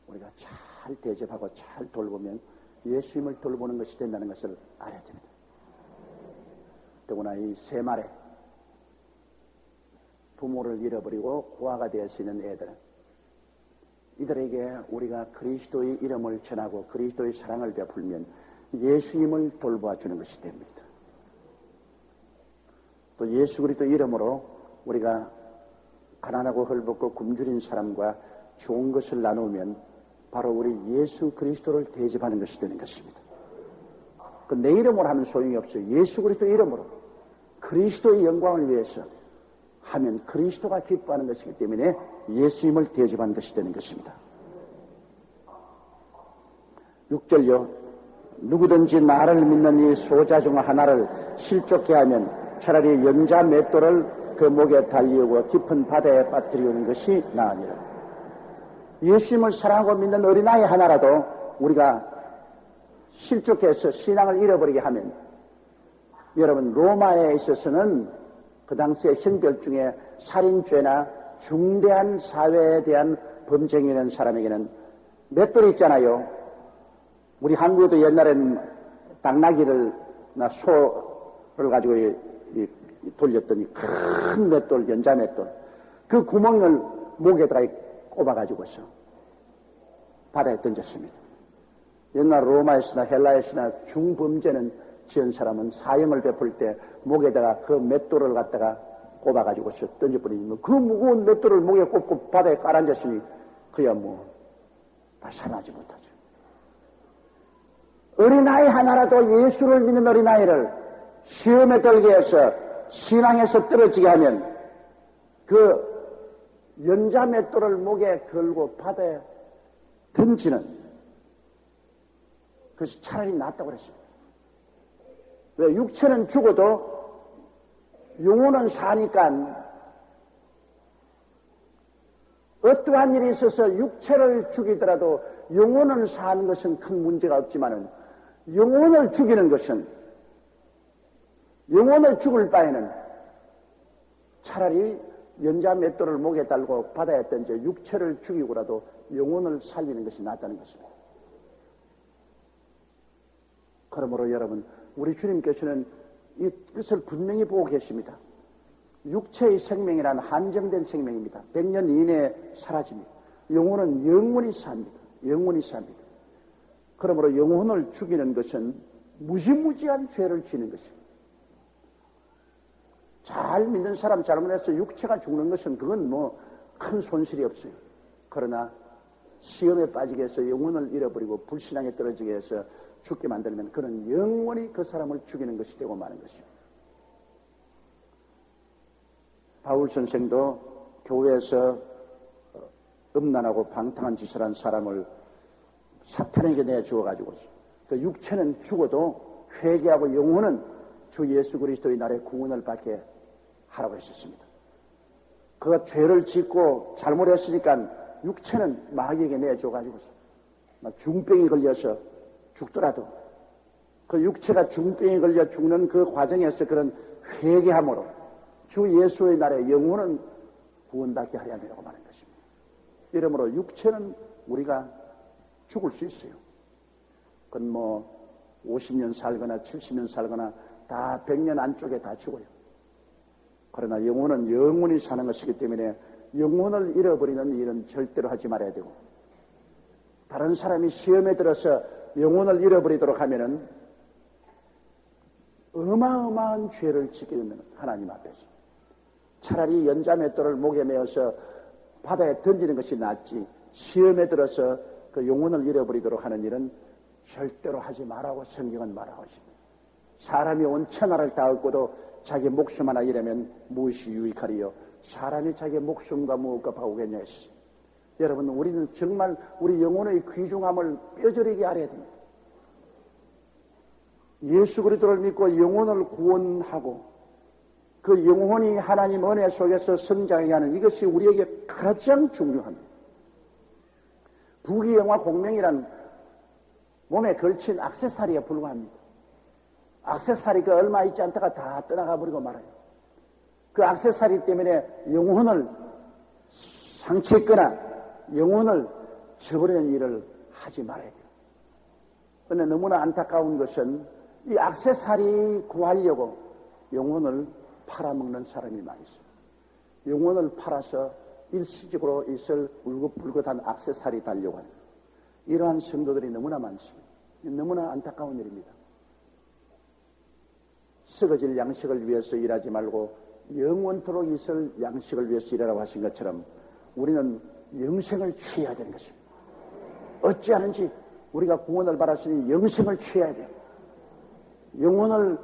우리가 잘 대접하고 잘 돌보면 예수님을 돌보는 것이 된다는 것을 알아야 됩니다. 더구나 이 새말에 부모를 잃어버리고 고아가 되어 있는 애들은 이들에게 우리가 그리스도의 이름을 전하고 그리스도의 사랑을 베풀면 예수님을 돌보아 주는 것이 됩니다. 또 예수 그리스도 이름으로 우리가 가난하고 헐벗고 굶주린 사람과 좋은 것을 나누면 바로 우리 예수 그리스도를 대접하는 것이 되는 것입니다. 그 내 이름으로 하면 소용이 없어요. 예수 그리스도 이름으로 그리스도의 영광을 위해서 하면 그리스도가 기뻐하는 것이기 때문에 예수님을 대접하는 것이 되는 것입니다. 6절요. 누구든지 나를 믿는 이 소자 중 하나를 실족케 하면 차라리 연자 맷돌을 그 목에 달리우고 깊은 바다에 빠뜨리는 것이 나으니라. 예수님을 사랑하고 믿는 어린아이 하나라도 우리가 실족해서 신앙을 잃어버리게 하면 여러분 로마에 있어서는 그 당시의 형벌 중에 살인죄나 중대한 사회에 대한 범죄가 있는 사람에게는 맷돌이 있잖아요. 우리 한국에도 옛날에는 당나귀를 소를 가지고 돌렸더니 큰 맷돌, 연자 맷돌 그 구멍을 목에다가 꼽아가지고서 바다에 던졌습니다. 옛날 로마에서나 헬라에서나 중범죄는 지은 사람은 사형을 베풀 때 목에다가 그 맷돌을 갖다가 꼽아가지고서 던져버리면 그 무거운 맷돌을 목에 꼽고 바다에 깔아앉았으니 그야 다 살아나지 못하죠. 어린아이 하나라도 예수를 믿는 어린아이를 시험에 들게 해서 신앙에서 떨어지게 하면 그 연자 맷돌을 목에 걸고 바다에 던지는 그것이 차라리 낫다고 그랬습니다. 왜? 육체는 죽어도 영혼은 사니까 어떠한 일이 있어서 육체를 죽이더라도 영혼을 사는 것은 큰 문제가 없지만은 영혼을 죽이는 것은 영혼을 죽을 바에는 차라리 연자 맷돌을 목에 달고 바다에 던져 육체를 죽이고라도 영혼을 살리는 것이 낫다는 것입니다. 그러므로 여러분 우리 주님께서는 이것을 분명히 보고 계십니다. 육체의 생명이란 한정된 생명입니다. 100년 이내에 사라집니다. 영혼은 영원히 삽니다. 영원히 삽니다. 그러므로 영혼을 죽이는 것은 무지무지한 죄를 지는 것입니다. 잘 믿는 사람 잘못해서 육체가 죽는 것은 그건 큰 손실이 없어요. 그러나 시험에 빠지게 해서 영혼을 잃어버리고 불신앙에 떨어지게 해서 죽게 만들면 그는 영원히 그 사람을 죽이는 것이 되고 마는 것입니다. 바울 선생도 교회에서 음란하고 방탕한 짓을 한 사람을 사탄에게 내주어가지고 그 육체는 죽어도 회개하고 영혼은 주 예수 그리스도의 날에 구원을 받게 하라고 했었습니다. 그가 죄를 짓고 잘못했으니까 육체는 마귀에게 내줘가지고 중병이 걸려서 죽더라도 그 육체가 중병이 걸려 죽는 그 과정에서 그런 회개함으로 주 예수의 날에 영혼은 구원받게 하려 함이라고 말한 것입니다. 이러므로 육체는 우리가 죽을 수 있어요. 그건 뭐 50년 살거나 70년 살거나 다 100년 안쪽에 다 죽어요. 그러나 영혼은 영원히 사는 것이기 때문에 영혼을 잃어버리는 일은 절대로 하지 말아야 되고, 다른 사람이 시험에 들어서 영혼을 잃어버리도록 하면은 어마어마한 죄를 짓게 되는 하나님 앞에서 차라리 연자맷돌을 목에 메어서 바다에 던지는 것이 낫지, 시험에 들어서 그 영혼을 잃어버리도록 하는 일은 절대로 하지 말라고 성경은 말하고 있습니다. 사람이 온 천하를 다 얻고도 자기 목숨 하나 잃으면 무엇이 유익하리요? 사람이 자기 목숨과 무엇과 바꾸겠냐 했습니다. 여러분, 우리는 정말 우리 영혼의 귀중함을 뼈저리게 알아야 됩니다. 예수 그리스도를 믿고 영혼을 구원하고 그 영혼이 하나님 은혜 속에서 성장하게 하는 이것이 우리에게 가장 중요합니다. 부귀영화 공명이란 몸에 걸친 액세서리에 불과합니다. 액세서리가 얼마 있지 않다가 다 떠나가 버리고 말아요. 그 액세서리 때문에 영혼을 상처했거나 영혼을 저버리는 일을 하지 말아야 돼요. 그런데 너무나 안타까운 것은 이 액세서리 구하려고 영혼을 팔아먹는 사람이 많이 있어요. 영혼을 팔아서 일시적으로 있을 울긋불긋한 액세서리 달려고 합니다. 이러한 성도들이 너무나 많습니다. 너무나 안타까운 일입니다. 썩어질 양식을 위해서 일하지 말고 영원토록 있을 양식을 위해서 일하라고 하신 것처럼 우리는 영생을 취해야 되는 것입니다. 어찌하는지 우리가 구원을 받았으니 영생을 취해야 돼요. 영혼을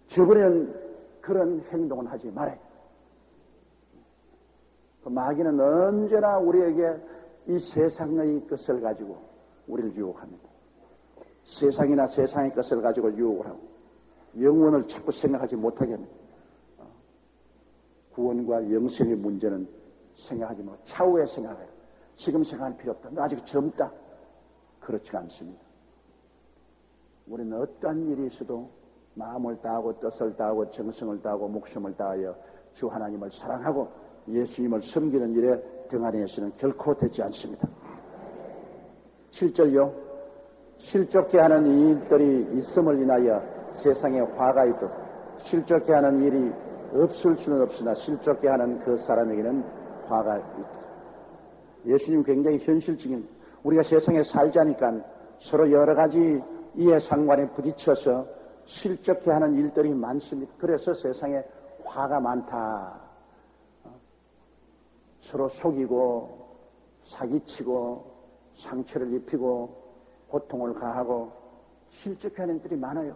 저버리는 그런 행동은 하지 말아요. 마귀는 언제나 우리에게 이 세상의 것을 가지고 우리를 유혹합니다. 세상이나 세상의 것을 가지고 유혹을 하고 영혼을 자꾸 생각하지 못하게 합니다. 구원과 영생의 문제는 생각하지 말고 차후에 생각해요. 지금 생각할 필요 없다. 너 아직 젊다. 그렇지가 않습니다. 우리는 어떠한 일이 있어도 마음을 다하고 뜻을 다하고 정성을 다하고 목숨을 다하여 주 하나님을 사랑하고 예수님을 섬기는 일에 등한해서는 결코 되지 않습니다. 7절요. 실족해 하는 이 일들이 있음을 인하여 세상에 화가 있도록 실족해 하는 일이 없을 수는 없으나 실족해 하는 그 사람에게는 화가 있다. 예수님 굉장히 현실적인, 우리가 세상에 살자니까 서로 여러 가지 이해상관에 부딪혀서 실족해 하는 일들이 많습니다. 그래서 세상에 화가 많다. 서로 속이고 사기치고 상처를 입히고 고통을 가하고 실족해 하는 일들이 많아요.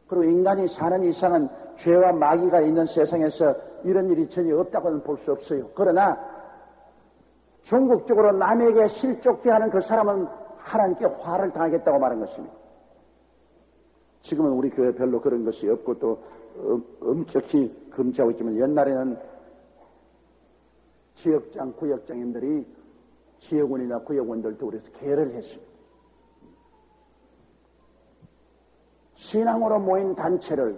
그리고 인간이 사는 이상은 죄와 마귀가 있는 세상에서 이런 일이 전혀 없다고는 볼 수 없어요. 그러나 종국적으로 남에게 실족해 하는 그 사람은 하나님께 화를 당하겠다고 말한 것입니다. 지금은 우리 교회 별로 그런 것이 없고 또 엄격히 금지하고 있지만 옛날에는 지역장, 구역장님들이 지역원이나 구역원들도 그래서 계를 했습니다. 신앙으로 모인 단체를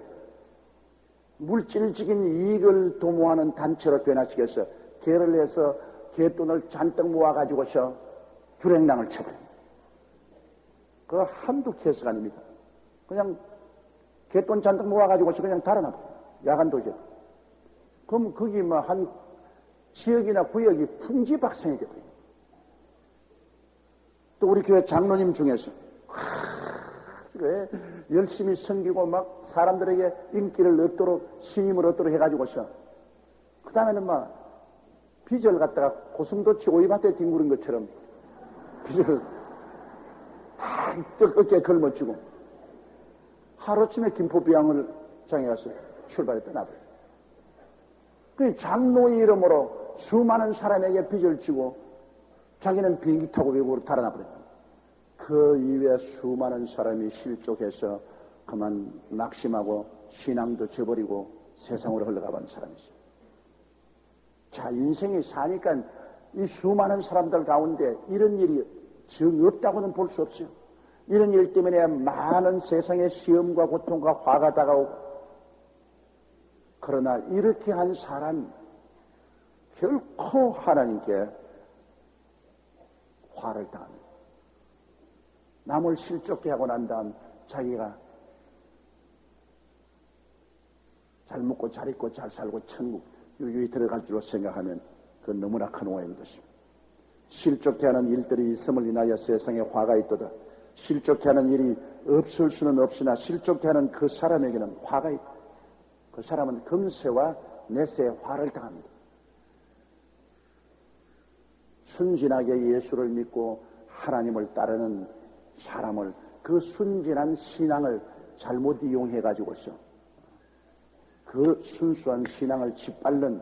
물질적인 이익을 도모하는 단체로 변화시켜서 계를 해서 갯돈을 잔뜩 모아가지고서 주랭랑을 쳐버립니다. 그거 한두 케이스가 아닙니다. 그냥 갯돈 잔뜩 모아가지고서 그냥 달아나버려요. 야간 도제. 그럼 거기 뭐 한 지역이나 구역이 풍지박산이 되버려요. 또 우리 교회 장로님 중에서 왜 열심히 섬기고 막 사람들에게 인기를 얻도록 신임을 얻도록 해가지고서 그 다음에는 막 빚을 갖다가 고슴도치 오이밭에 뒹구른 것처럼 빚을 다 어깨에 걸머쥐고 하루쯤에 김포비양을 장에 가서 출발해 떠나버려요. 그 장로의 이름으로 수많은 사람에게 빚을 지고 자기는 비행기 타고 외국으로 달아나버렸다. 그 이외에 수많은 사람이 실족해서 그만 낙심하고 신앙도 저버리고 세상으로 흘러가버린 사람이 있어요. 자, 인생이 사니까 이 수많은 사람들 가운데 이런 일이 정 없다고는 볼 수 없어요. 이런 일 때문에 많은 세상의 시험과 고통과 화가 다가오고 그러나 이렇게 한 사람 결코 하나님께 화를 당합니다. 남을 실족해 하고 난 다음 자기가 잘 먹고 잘 입고 잘 살고 천국 유유히 들어갈 줄로 생각하면 그건 너무나 큰 오해인 것입니다. 실족해 하는 일들이 있음을 인하여 세상에 화가 있도다. 실족해 하는 일이 없을 수는 없으나 실족해 하는 그 사람에게는 화가 있다. 그 사람은 금세와 내세에 화를 당합니다. 순진하게 예수를 믿고 하나님을 따르는 사람을 그 순진한 신앙을 잘못 이용해 가지고서 그 순수한 신앙을 짓밟는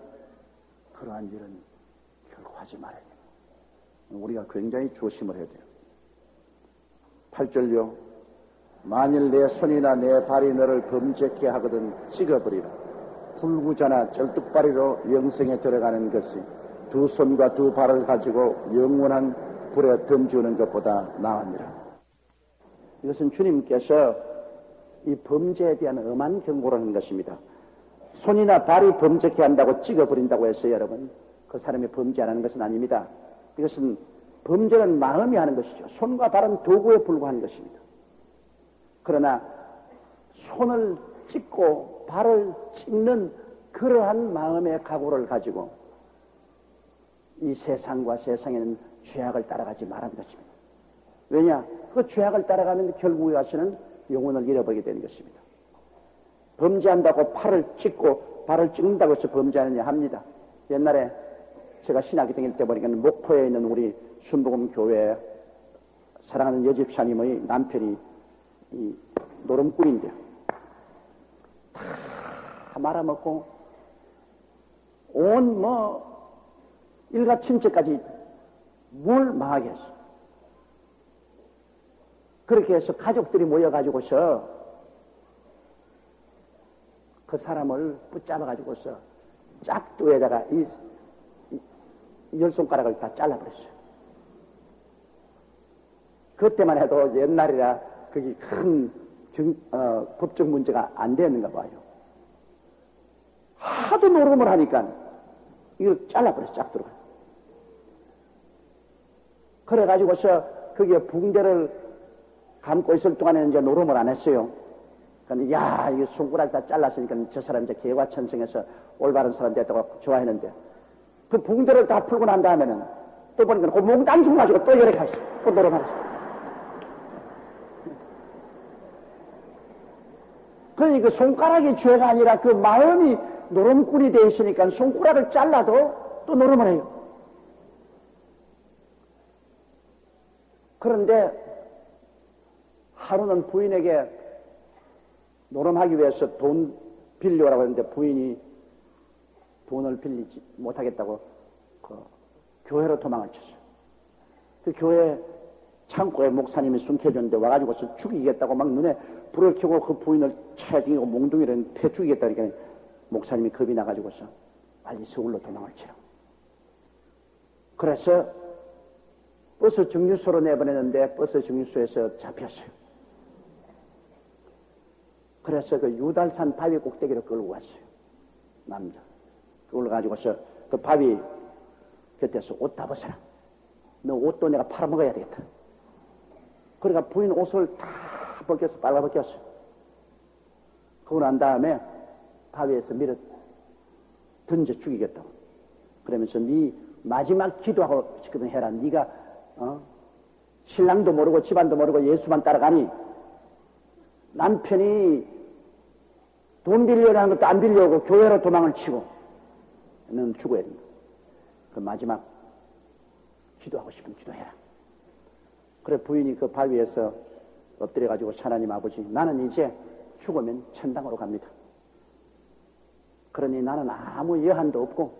그러한 일은 결코 하지 말아야 됩니다. 우리가 굉장히 조심을 해야 돼요. 8절요. 만일 내 손이나 내 발이 너를 범죄케 하거든 찍어버리라. 불구자나 절뚝발이로 영생에 들어가는 것이 두 손과 두 발을 가지고 영원한 불에 던지는 것보다 나으니라. 이것은 주님께서 이 범죄에 대한 엄한 경고를 하는 것입니다. 손이나 발이 범죄케 한다고 찍어버린다고 해서 여러분 그 사람이 범죄하는 것은 아닙니다. 이것은 범죄는 마음이 하는 것이죠. 손과 발은 도구에 불과한 것입니다. 그러나 손을 찍고 발을 찍는 그러한 마음의 각오를 가지고 이 세상과 세상에는 죄악을 따라가지 말라는 것입니다. 왜냐? 그 죄악을 따라가면 결국에 가서는 영혼을 잃어버리게 되는 것입니다. 범죄한다고 팔을 찍고 발을 찍는다고 해서 범죄하느냐 합니다. 옛날에 제가 신학이 다닐 때 보니까 목포에 있는 우리 순복음 교회 사랑하는 여집사님의 남편이 이 노름꾼인데요. 다 말아먹고 온 일가 친척까지 뭘 망하게 했어. 그렇게 해서 가족들이 모여가지고서 그 사람을 붙잡아가지고서 짝두에다가 이 열 손가락을 다 잘라버렸어요. 그때만 해도 옛날이라 그게 큰 법적 문제가 안 됐는가 봐요. 하도 노름을 하니까 이걸 잘라버렸어요. 짝두로. 그래가지고서 그게 붕대를 감고 있을 동안에는 이제 노름을 안 했어요. 그러니까 야, 이거 손가락 다 잘랐으니까 저 사람 이제 개화천성에서 올바른 사람 됐다고 좋아했는데 그 붕대를 다 풀고 난 다음에는 또 보니까 그 몽땅 죽어가지고 또 이렇게 했어. 또 노름을 했어. 그러니까 그 손가락이 죄가 아니라 그 마음이 노름꾼이 되어 있으니까 손가락을 잘라도 또 노름을 해요. 그런데 하루는 부인에게 노름하기 위해서 돈 빌려오라고 했는데 부인이 돈을 빌리지 못하겠다고 그 교회로 도망을 쳤어요. 그 교회 창고에 목사님이 숨겨줬는데 와가지고서 죽이겠다고 막 눈에 불을 켜고 그 부인을 차에 댕기고 몽둥이를 패 죽이겠다 그러니까 목사님이 겁이 나가지고서 빨리 서울로 도망을 치라고. 그래서 버스 정류소로 내보냈는데 버스 정류소에서 잡혔어요. 그래서 그 유달산 바위 꼭대기로 끌고 왔어요. 남자. 그걸 가지고서 그 바위 곁에서 옷 다 벗어라. 너 옷도 내가 팔아먹어야 되겠다. 그러니까 부인 옷을 다 벗겨서 빨아벗겼어요. 그러고 난 다음에 바위에서 밀어 던져 죽이겠다고. 그러면서 네 마지막 기도하고 싶거든 해라. 네가 신랑도 모르고 집안도 모르고 예수만 따라가니 남편이 돈 빌려라는 것도 안 빌려오고 교회로 도망을 치고 너는 죽어야 된다. 그 마지막 기도하고 싶은 기도해라. 그래 부인이 그 바위에서 엎드려가지고 하나님 아버지 나는 이제 죽으면 천당으로 갑니다. 그러니 나는 아무 여한도 없고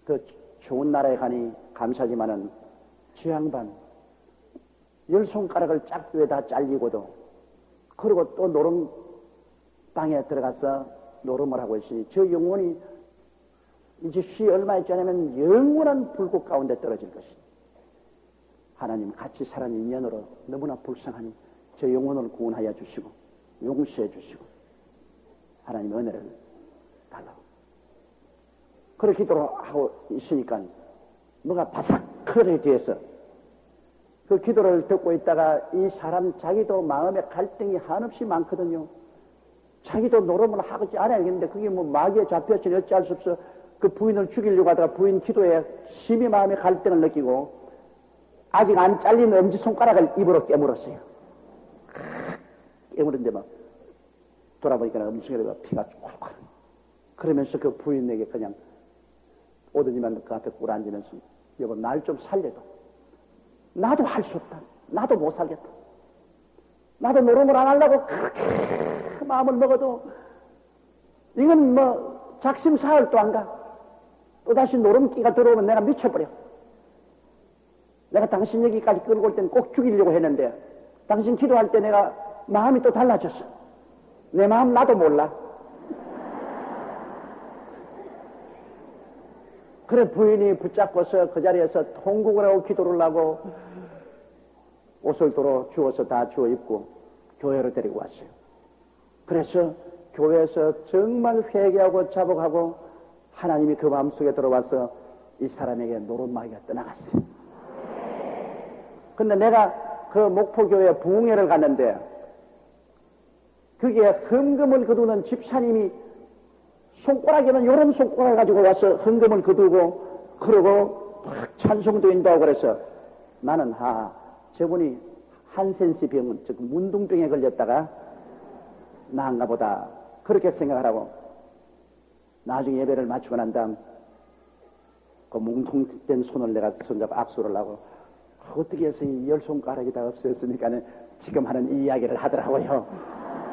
더 좋은 나라에 가니 감사하지만은 저 양반 열 손가락을 짝두에다 잘리고도 그리고 또 노름방에 들어가서 노름을 하고 있으니 저 영혼이 이제 쉬 얼마 있지 않으면 영원한 불꽃 가운데 떨어질 것이니 하나님 같이 살아는 인연으로 너무나 불쌍하니 저 영혼을 구원하여 주시고 용서해 주시고 하나님 은혜를 달라고. 그렇게 기도를 하고 있으니까 뭐가 바삭거려 뒤에서 그 기도를 듣고 있다가 이 사람 자기도 마음에 갈등이 한없이 많거든요. 자기도 노름을 하지 않아야겠는데 그게 뭐 마귀에 잡혔으니 어찌할 수 없어. 그 부인을 죽이려고 하다가 부인 기도에 심히 마음의 갈등을 느끼고 아직 안 잘린 엄지손가락을 입으로 깨물었어요. 깨물었는데 막 돌아보니까 엄지손가락에 피가 꼴꼴. 그러면서 그 부인에게 그냥 오더니만 그 앞에 꿇어앉으면서 여보 날 좀 살려도 나도 할 수 없다. 나도 못 살겠다. 나도 노름을 안 하려고 그렇게 마음을 먹어도 이건 뭐 작심사흘도 안 가. 또다시 노름기가 들어오면 내가 미쳐버려. 내가 당신 여기까지 끌고 올 때는 꼭 죽이려고 했는데 당신 기도할 때 내가 마음이 또 달라졌어. 내 마음 나도 몰라. 그래 부인이 붙잡고서 그 자리에서 통곡을 하고 기도를 하고 옷을 도로 주워서 다 주워 입고 교회로 데리고 왔어요. 그래서 교회에서 정말 회개하고 자복하고 하나님이 그 마음속에 들어와서 이 사람에게 노름마귀가 떠나갔어요. 근데 내가 그 목포교회 부흥회를 갔는데 그게 헌금을 거두는 집사님이 손가락에는 요런 손가락을 가지고 와서 헌금을 거두고 그러고 막 찬송도 인도하고 그래서 나는 저분이 한센시 병은 즉 문둥병에 걸렸다가 나은가 보다 그렇게 생각을 하고 나중에 예배를 마치고 난 다음 그 뭉통된 손을 내가 손잡아 악수를 하고 어떻게 해서 이 열 손가락이 다 없어졌습니까? 지금 하는 이 이야기를 하더라고요.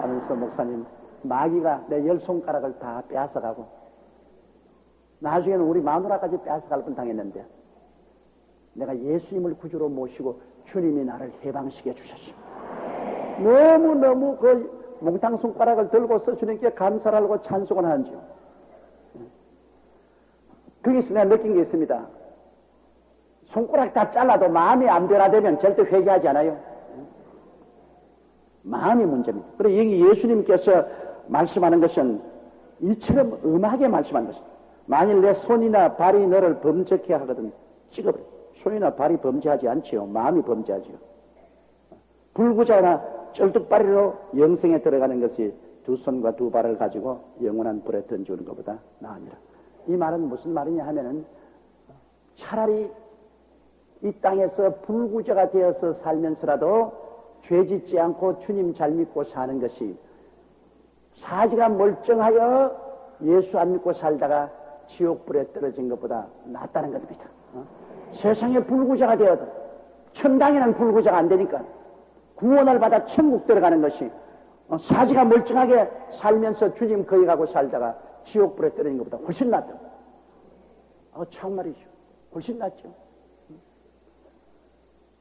하면서 목사님 마귀가 내 열 손가락을 다 빼앗아가고 나중에는 우리 마누라까지 빼앗아갈 뻔당했는데 내가 예수님을 구주로 모시고 주님이 나를 해방시켜 주셨어. 너무너무 그 몽땅 손가락을 들고서 주님께 감사를 하고 찬송을 하는지요. 거기서 내가 느낀 게 있습니다. 손가락 다 잘라도 마음이 안 변화되면 절대 회개하지 않아요. 마음이 문제입니다. 그리고 여기 예수님께서 말씀하는 것은 이처럼 음하게 말씀하는 것입니다. 만일 내 손이나 발이 너를 범죄케 하거든 찍어버려. 손이나 발이 범죄하지 않지요. 마음이 범죄하지요. 불구자나 쩔뚝발이로 영생에 들어가는 것이 두 손과 두 발을 가지고 영원한 불에 던지는 것보다 나으니라. 이 말은 무슨 말이냐 하면은 차라리 이 땅에서 불구자가 되어서 살면서라도 죄 짓지 않고 주님 잘 믿고 사는 것이 사지가 멀쩡하여 예수 안 믿고 살다가 지옥불에 떨어진 것보다 낫다는 것입니다. 세상에 불구자가 되어도 천당에는 불구자가 안 되니까 구원을 받아 천국 들어가는 것이 사지가 멀쩡하게 살면서 주님 거기 가고 살다가 지옥불에 떨어진 것보다 훨씬 낫다. 참말이죠. 훨씬 낫죠.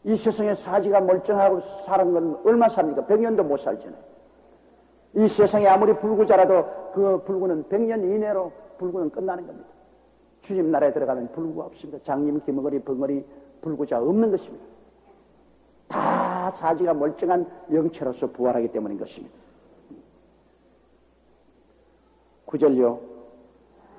이 세상에 사지가 멀쩡하고 사는 건 얼마 삽니까? 100년도 못 살잖아요. 이 세상에 아무리 불구자라도 그 불구는 100년 이내로 불구는 끝나는 겁니다. 주님 나라에 들어가면 불구가 없습니다. 장님, 김어거리, 벙어리, 불구자 없는 것입니다. 다 사지가 멀쩡한 영체로서 부활하기 때문인 것입니다. 9절요.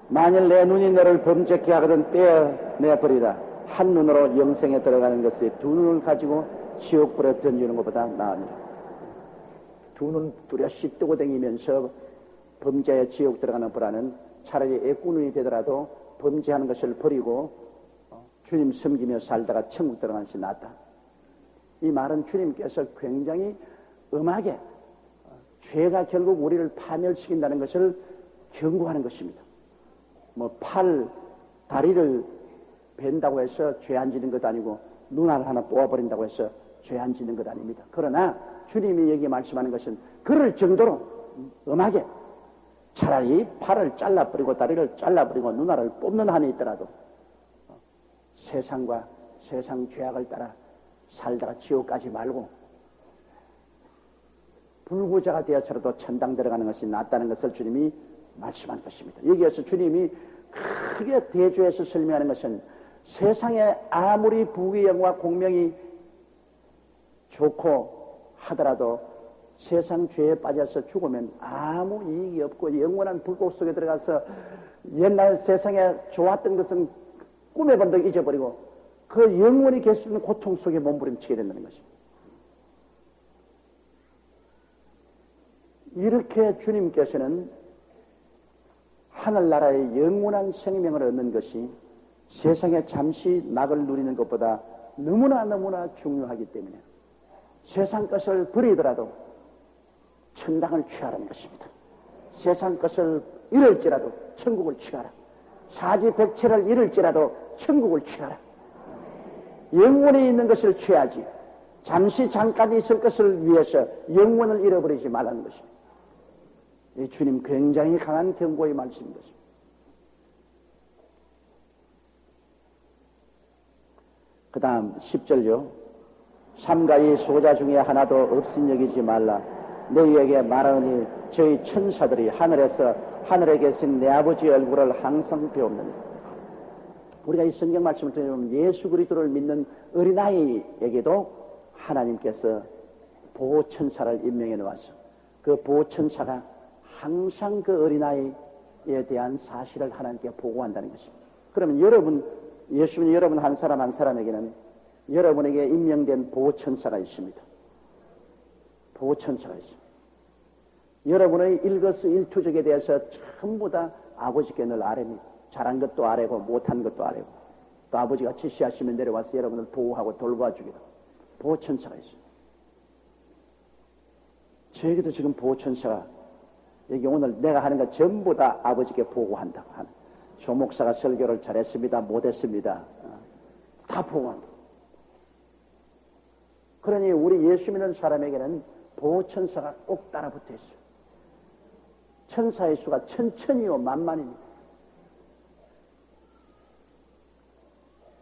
만일 내 눈이 너를 범죄케 하거든 떼어내버리라. 한 눈으로 영생에 들어가는 것이 두 눈을 가지고 지옥불에 던지는 것보다 나으니라. 두 눈 뚜렷이 뜨고 다니면서 범죄의 지옥 들어가는 보라는 차라리 애꾸눈이 되더라도 범죄하는 것을 버리고 주님 섬기며 살다가 천국 들어가는 것이 낫다. 이 말은 주님께서 굉장히 엄하게 죄가 결국 우리를 파멸시킨다는 것을 경고하는 것입니다. 팔, 다리를 벤다고 해서 죄 안 지는 것 아니고 눈알 하나 뽑아버린다고 해서 죄 안 지는 것 아닙니다. 그러나 주님이 여기 말씀하는 것은 그럴 정도로 엄하게 차라리 팔을 잘라버리고 다리를 잘라버리고 눈알을 뽑는 한이 있더라도 세상과 세상 죄악을 따라 살다가 지옥 가지 말고 불구자가 되어서라도 천당 들어가는 것이 낫다는 것을 주님이 말씀한 것입니다. 여기에서 주님이 크게 대조해서 설명하는 것은 세상에 아무리 부귀 영화 공명이 좋고 하더라도 세상 죄에 빠져서 죽으면 아무 이익이 없고 영원한 불꽃 속에 들어가서 옛날 세상에 좋았던 것은 꿈에 번쩍 잊어버리고 그 영원히 계실 수 있는 고통 속에 몸부림치게 된다는 것입니다. 이렇게 주님께서는 하늘나라의 영원한 생명을 얻는 것이 세상에 잠시 낙을 누리는 것보다 너무나 중요하기 때문에 세상 것을 버리더라도 천당을 취하라는 것입니다. 세상 것을 잃을지라도 천국을 취하라. 사지백체를 잃을지라도 천국을 취하라. 영원히 있는 것을 취하지 잠시 잠깐 있을 것을 위해서 영원을 잃어버리지 말라는 것입니다. 이 주님 굉장히 강한 경고의 말씀인 것입니다. 그 다음 10절요. 삼가의 소자 중에 하나도 없인 여기지 말라. 너희에게 말하니 저희 천사들이 하늘에 계신 내 아버지의 얼굴을 항상 배웁느니라. 우리가 이 성경 말씀을 들으면 예수 그리스도를 믿는 어린아이에게도 하나님께서 보호천사를 임명해 놓아서 그 보호천사가 항상 그 어린아이에 대한 사실을 하나님께 보고한다는 것입니다. 그러면 여러분, 예수 믿는 여러분 한 사람 한 사람에게는 여러분에게 임명된 보호천사가 있습니다. 보호천사가 있습니다. 여러분의 일거수일투족에 대해서 전부 다 아버지께 늘 아뢰입니다. 잘한 것도 아뢰고 못한 것도 아뢰고 또 아버지가 지시하시면 내려와서 여러분을 보호하고 돌봐주기로 보호천사가 있습니다. 저에게도 지금 보호천사가 여기 오늘 내가 하는 것 전부 다 아버지께 보고한다고 하는 조 목사가 설교를 잘했습니다. 못했습니다. 다 보고한다. 그러니 우리 예수 믿는 사람에게는 보호천사가 꼭 따라붙어 있어요. 천사의 수가 천천히요 만만입니다.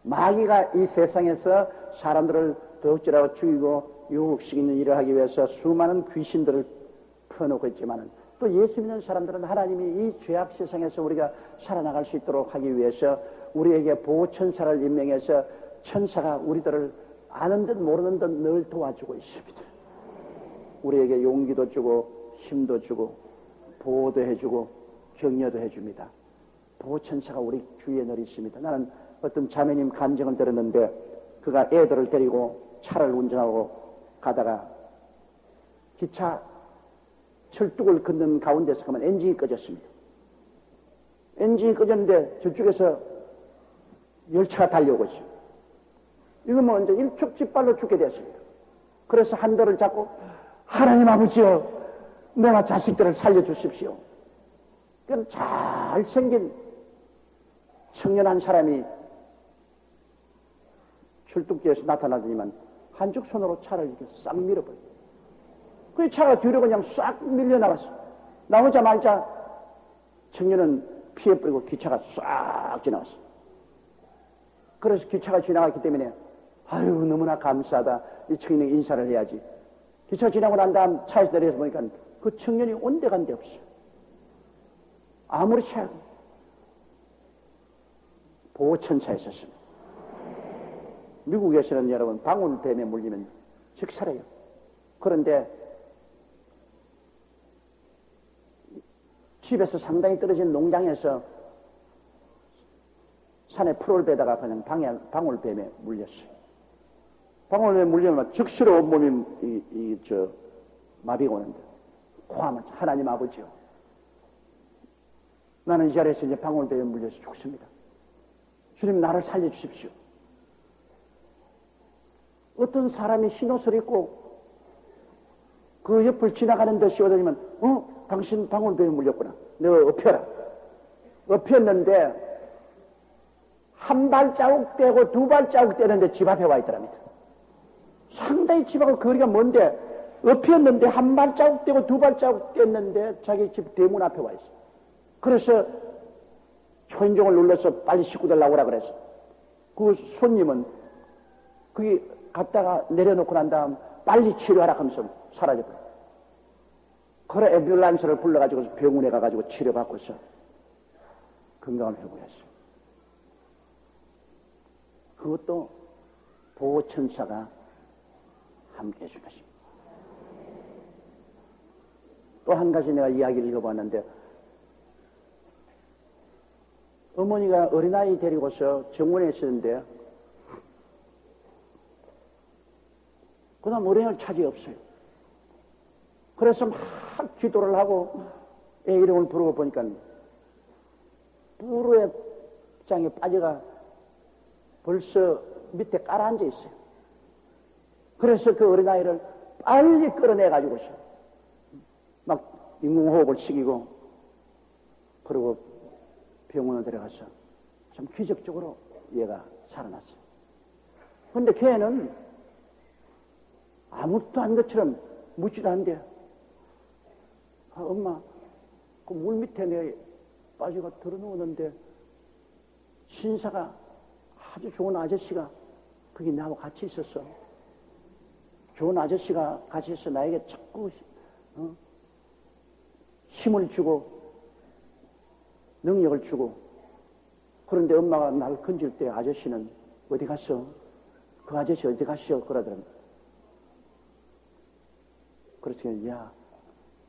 마귀가 이 세상에서 사람들을 더욱지라고 죽이고 유혹시키는 일을 하기 위해서 수많은 귀신들을 퍼놓고 있지만 또 예수 믿는 사람들은 하나님이 이 죄악 세상에서 우리가 살아나갈 수 있도록 하기 위해서 우리에게 보호천사를 임명해서 천사가 우리들을 아는 듯 모르는 듯 늘 도와주고 있습니다. 우리에게 용기도 주고 힘도 주고 보호도 해주고 격려도 해줍니다. 보호천사가 우리 주위에 늘 있습니다. 나는 어떤 자매님 간증을 들었는데 그가 애들을 데리고 차를 운전하고 가다가 기차 철뚝을 걷는 가운데서 가면 엔진이 꺼졌습니다. 엔진이 꺼졌는데 저쪽에서 열차가 달려오고 있어요. 이건 뭐 이제 일촉즉발로 죽게 되었습니다. 그래서 한도를 잡고 하나님 아버지여 내가 자식들을 살려주십시오. 그럼 잘생긴 청년 한 사람이 출뚝지에서 나타나더니만 한쪽 손으로 차를 이렇게 싹 밀어버려요. 그 차가 뒤로 그냥 싹 밀려나갔어. 나오자마자 청년은 피해버리고 기차가 싹 지나갔어. 그래서 기차가 지나갔기 때문에 아유 너무나 감사하다. 이 청년에게 인사를 해야지. 기차 지나고 난 다음 차에서 내려서 보니까 그 청년이 온데간데 없어. 아무리 차고 보호천사에 있었습니다. 미국에서는 여러분 방울뱀에 물리면 즉살해요. 그런데 집에서 상당히 떨어진 농장에서 산에 풀을 베다가 그냥 방울뱀에 물렸어요. 방울뱀에 물리면 즉시로 온몸이 마비가 오는데 고하면 하나님 아버지요. 나는 이 자리에서 이제 방울뱀에 물려서 죽습니다. 주님 나를 살려주십시오. 어떤 사람이 흰옷을 입고 그 옆을 지나가는 듯이 오더니만 당신 방울뱀에 물렸구나. 내가 엎혀라. 엎혔는데 한 발자국 떼고 두 발자국 떼는데 집 앞에 와 있더랍니다. 상당히 집하고 거리가 먼데 엎혔는데 한 발자국 떼고 두 발자국 뗐는데 자기 집 대문 앞에 와 있어. 그래서 초인종을 눌러서 빨리 식구들 나오라 그래서 그 손님은 거기 갔다가 내려놓고 난 다음 빨리 치료하라 하면서 사라져버려. 그래 앰뷸런스를 불러가지고 병원에 가가지고 치료받고서 건강을 회복했어. 그것도 보호천사가 함께 해준 것입니다. 또 한 가지 내가 이야기를 읽어봤는데, 어머니가 어린아이 데리고서 정원에 있었는데, 그 다음 어린이를 차지 없어요. 그래서 막 기도를 하고 애 이름을 부르고 보니까 부르의 장에 빠져가 벌써 밑에 깔아앉아 있어요. 그래서 그 어린아이를 빨리 끌어내가지고서 막 인공호흡을 시키고 그리고 병원에 들어가서 참 기적적으로 얘가 살아났어요. 그런데 걔는 아무것도 아닌 것처럼 묻지도 않는데, 아, 엄마, 그 물 밑에 내 빠져가 들어누웠는데 신사가 아주 좋은 아저씨가 거기 나하고 같이 있었어. 좋은 아저씨가 같이 있어 나에게 자꾸 힘을 주고 능력을 주고. 그런데 엄마가 날 건질 때 아저씨는 어디 갔어? 그 아저씨 어디 갔어? 그러더랍니다. 그래서 야,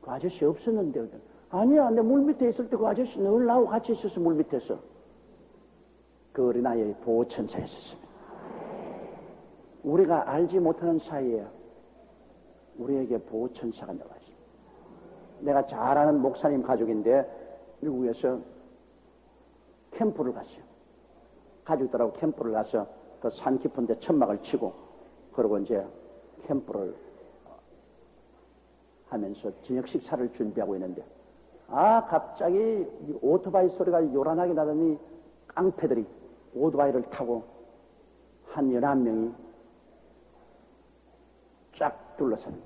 그 아저씨 없었는데. 아니야, 내 물 밑에 있을 때 그 아저씨 늘 나하고 같이 있었어. 물 밑에서. 그 어린아이의 보호천사였었습니다. 우리가 알지 못하는 사이에 우리에게 보호천사가 나와 있습니다. 내가 잘 아는 목사님 가족인데 미국에서 캠프를 갔어요. 가족들하고 캠프를 가서 그 산 깊은 데 천막을 치고 그러고 이제 캠프를 하면서 저녁 식사를 준비하고 있는데, 아, 갑자기 오토바이 소리가 요란하게 나더니 깡패들이 오토바이를 타고 한 11명이 쫙 둘러서는,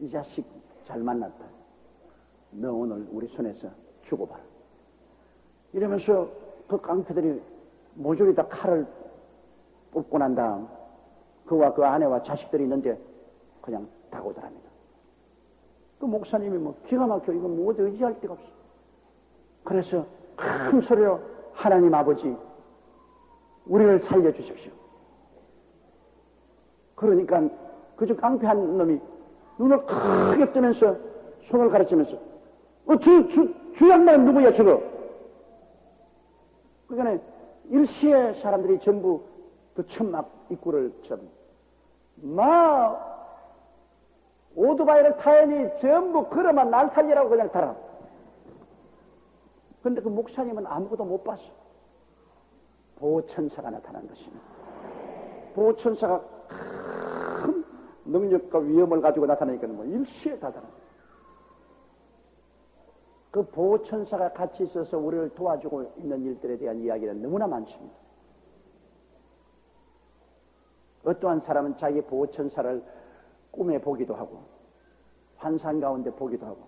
이 자식 잘 만났다. 너 오늘 우리 손에서 죽어봐라. 이러면서 그 깡패들이 모조리 다 칼을 뽑고 난 다음 그와 그 아내와 자식들이 있는데 그냥 다고들합니다. 그 목사님이 뭐 기가 막혀 이거 뭐 어디 의지할 데가 없어. 그래서 큰 소리로 하나님 아버지 우리를 살려주십시오. 그러니까 그저 깡패 한 놈이 눈을 크게 뜨면서 손을 가르치면서 주 양반은 누구야 저거? 그러니까 일시에 사람들이 전부 그 천막 입구를 오토바이를 타야니 전부 걸어만 날 살리라고 그냥 타라. 그런데 그 목사님은 아무것도 못 봤어. 보호천사가 나타난 것입니다. 보호천사가 큰 능력과 위험을 가지고 나타나니까 뭐 일시에 다 달아. 그 보호천사가 같이 있어서 우리를 도와주고 있는 일들에 대한 이야기는 너무나 많습니다. 어떠한 사람은 자기 보호천사를 꿈에 보기도 하고 환상 가운데 보기도 하고